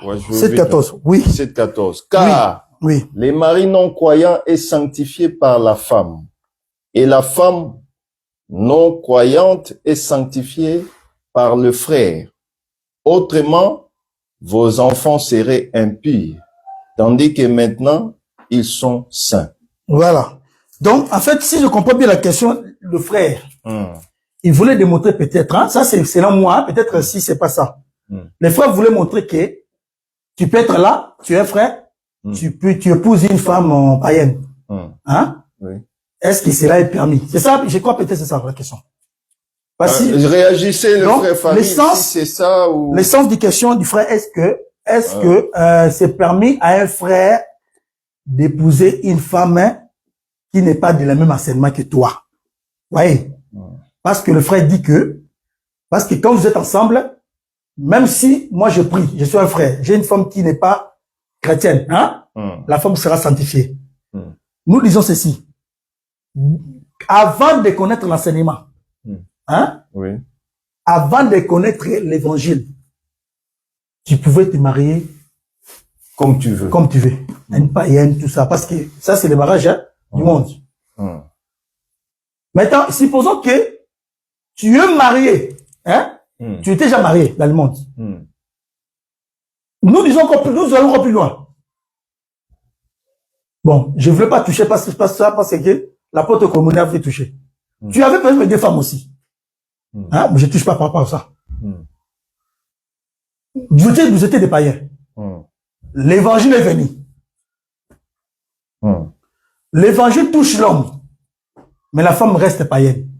S2: 7,14, oui.
S1: 7,14. Car les maris non croyants est sanctifié par la femme, et la femme non croyante est sanctifiée par le frère. Autrement, vos enfants seraient impurs, tandis que maintenant, ils sont saints. Voilà.
S2: Donc, en fait, si je comprends bien la question, le frère, il voulait démontrer peut-être, ça c'est selon moi, peut-être si c'est pas ça. Les frères voulaient montrer que tu peux être là, tu es frère, tu épouses une femme païenne. Oui. Est-ce que cela est permis? C'est ça, je crois peut-être c'est ça la question.
S1: Réagissez, le
S2: donc,
S1: frère Farid, si c'est ça ou...
S2: L'essence des questions du frère, est-ce que c'est permis à un frère d'épouser une femme qui n'est pas de la même enseignement que toi? Voyez? Parce que le frère dit parce que quand vous êtes ensemble, même si moi je prie, je suis un frère, j'ai une femme qui n'est pas chrétienne, hein? La femme sera sanctifiée. Nous disons ceci. Avant de connaître l'enseignement, hein?
S1: Oui.
S2: Avant de connaître l'évangile, tu pouvais te marier
S1: comme tu veux.
S2: Comme tu veux. Une païenne, tout ça. Parce que ça, c'est le mariage du monde. Maintenant, supposons que tu es marié, hein? Tu étais déjà marié dans le monde. Nous disons nous allons encore plus loin. Bon, je ne voulais pas toucher parce que l'apôtre communautaire veut toucher. Tu avais peut-être des femmes aussi. Hein? Je ne touche pas par rapport à ça. Vous étiez des païens. L'évangile est venu. L'évangile touche l'homme. Mais la femme reste païenne.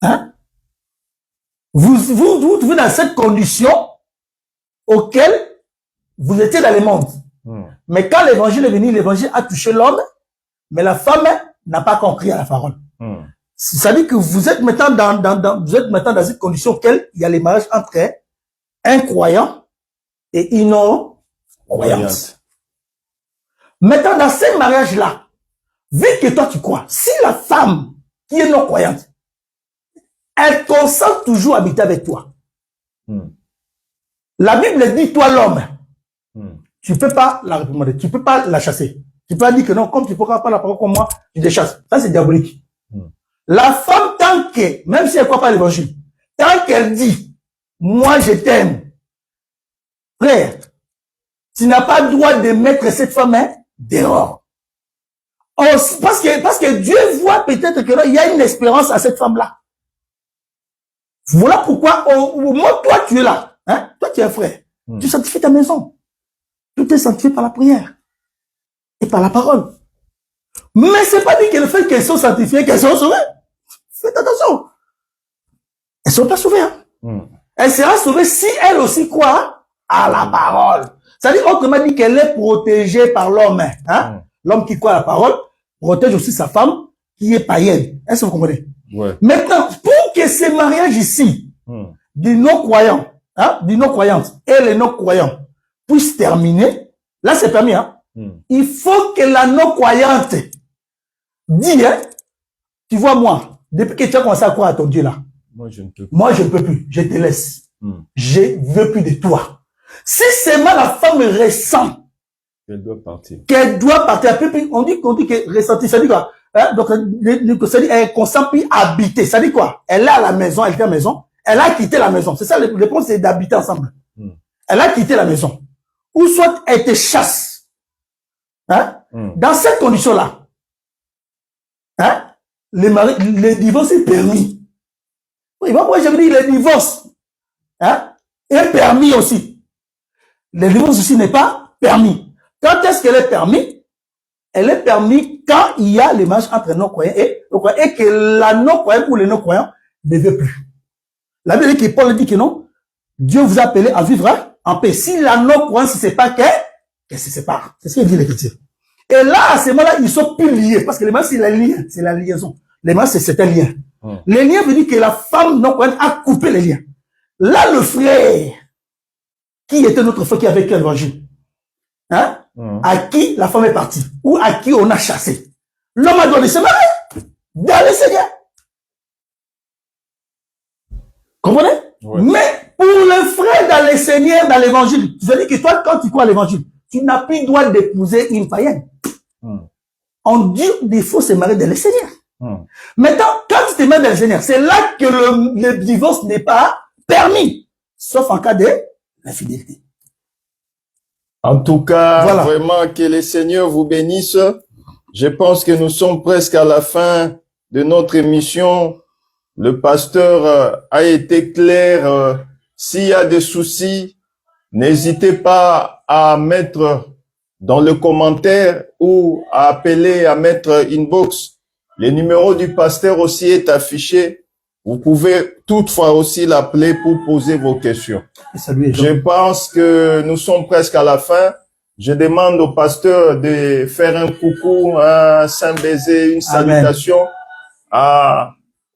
S2: Hein? Vous trouvez dans cette condition auquel vous étiez dans le monde. Mais quand l'évangile est venu, l'évangile a touché l'homme, mais la femme n'a pas compris à la parole. Ça veut dire que vous êtes maintenant dans cette condition auquel il y a les mariages entre un croyant et une non-croyante. Maintenant, dans ces mariages-là, vu que toi tu crois, si la femme qui est non-croyante, elle consent toujours à habiter avec toi. La Bible dit, toi l'homme, tu ne peux pas la réprimander, tu ne peux pas la chasser. Tu peux pas dire que non, comme tu ne pourras pas la parole comme moi, tu te chasses. Ça, c'est diabolique. La femme, tant que, même si elle ne croit pas à l'évangile, tant qu'elle dit, moi je t'aime, frère, tu n'as pas le droit de mettre cette femme dehors. Parce que Dieu voit peut-être que là, il y a une espérance à cette femme-là. Voilà pourquoi, au moins, toi, tu es là. Hein? Toi, tu es un frère. Tu sanctifies ta maison. Tout est sanctifié par la prière. Et par la parole. Mais c'est pas dit que le fait qu'elles sont sanctifiées, qu'elles sont sauvées. Faites attention. Elles sont pas sauvées. Hein? Elle sera sauvée si elle aussi croit à la parole. C'est-à-dire, autrement dit qu'elle est protégée par l'homme. Hein? L'homme qui croit à la parole protège aussi sa femme qui est païenne. Est-ce que vous comprenez? Ouais. Maintenant, pour que ces mariages ici, des non-croyants, hein, des non-croyantes et les non-croyants puissent terminer, là c'est permis, hein? Il faut que la non-croyante dise, hein, tu vois moi, depuis que tu as commencé à croire à ton Dieu là, moi je ne peux plus, je te laisse. Je ne veux plus de toi. Si seulement la femme ressent qu'elle doit partir. On dit que ressentir, ça dit quoi? Hein? Donc, ça dit, elle consent plus habiter. Ça dit quoi? Elle est à la maison, elle était à la maison. Elle a quitté la maison. C'est ça, le point, c'est d'habiter ensemble. Elle a quitté la maison. Ou soit elle te chasse. Hein? Dans cette condition-là, hein? Le divorce est permis. Oui, moi, j'avais dit le divorce, hein? Est permis aussi. Le divorce aussi n'est pas permis. Quand est-ce qu'elle est permis? Elle est permis quand il y a les mariages entre non-croyants et que la non-croyante ou les non-croyants ne veut plus. La Bible dit que Paul dit que non, Dieu vous a appelé à vivre en paix. Si la non-croyance ne sait pas qu'elle se sépare. C'est ce qu'il dit les chrétiens. Et là, à ce moment-là, ils sont plus liés. Parce que les mariages, c'est la lien, c'est la liaison. Les mariages, c'est un lien. Les liens veut dire que la femme non-croyante a coupé les liens. Là, le frère, qui était notre frère qui avait écrit l'évangile, hein? À qui la femme est partie, ou à qui on a chassé. L'homme a donné se marier dans le Seigneur. Comprenez? Mais pour le frère dans le Seigneur, dans l'évangile, tu veux dire que toi, quand tu crois à l'évangile, tu n'as plus le droit d'épouser une païenne. On dit qu'il faut se marier dans le Seigneur. Maintenant, quand tu te mets dans le Seigneur, c'est là que le divorce n'est pas permis, sauf en cas d'infidélité.
S1: En tout cas, voilà. Vraiment que le Seigneur vous bénisse. Je pense que nous sommes presque à la fin de notre émission. Le pasteur a été clair. S'il y a des soucis, n'hésitez pas à mettre dans le commentaire ou à appeler, à mettre inbox. Le numéro du pasteur aussi est affiché. Vous pouvez toutefois aussi l'appeler pour poser vos questions.
S2: Et saluer
S1: Je pense que nous sommes presque à la fin. Je demande au pasteur de faire un coucou, un saint baiser, une salutation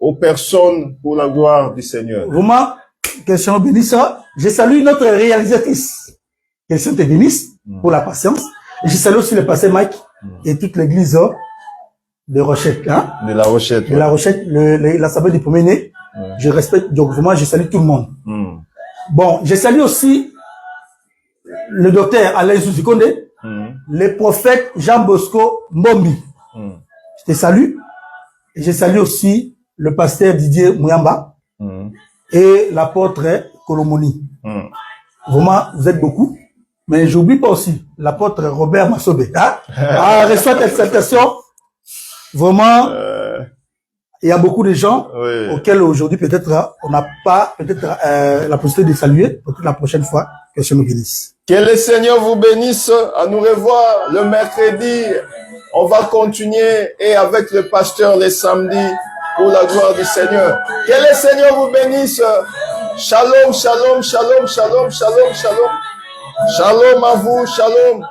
S1: aux personnes pour la gloire du Seigneur.
S2: Vraiment, que le Seigneur bénisse. Je salue notre réalisatrice. Que le Seigneur te bénisse pour la patience. Et je salue aussi le pasteur Mike et toute l'église de Rochette. Hein?
S1: De la Rochette.
S2: De la Rochette, l'assemblée des premiers-nés. Je respecte, donc vraiment, je salue tout le monde. Bon, je salue aussi le docteur Alain Souzikonde, le prophète Jean Bosco Mbombi. Je te salue. Et je salue aussi le pasteur Didier Mouyamba et l'apôtre Kolomoni. Vraiment, vous êtes beaucoup. Mais j'oublie pas aussi l'apôtre Robert Massobé. Hein? Reçoit cette salutation. Vraiment, il y a beaucoup de gens auxquels aujourd'hui peut-être on n'a pas la possibilité de saluer. Peut-être la prochaine fois que je nous bénisse.
S1: Que le Seigneur vous bénisse. À nous revoir le mercredi. On va continuer et avec le pasteur les samedis pour la gloire du Seigneur. Que le Seigneur vous bénisse. Shalom, shalom, shalom, shalom, shalom, shalom. Shalom à vous, shalom.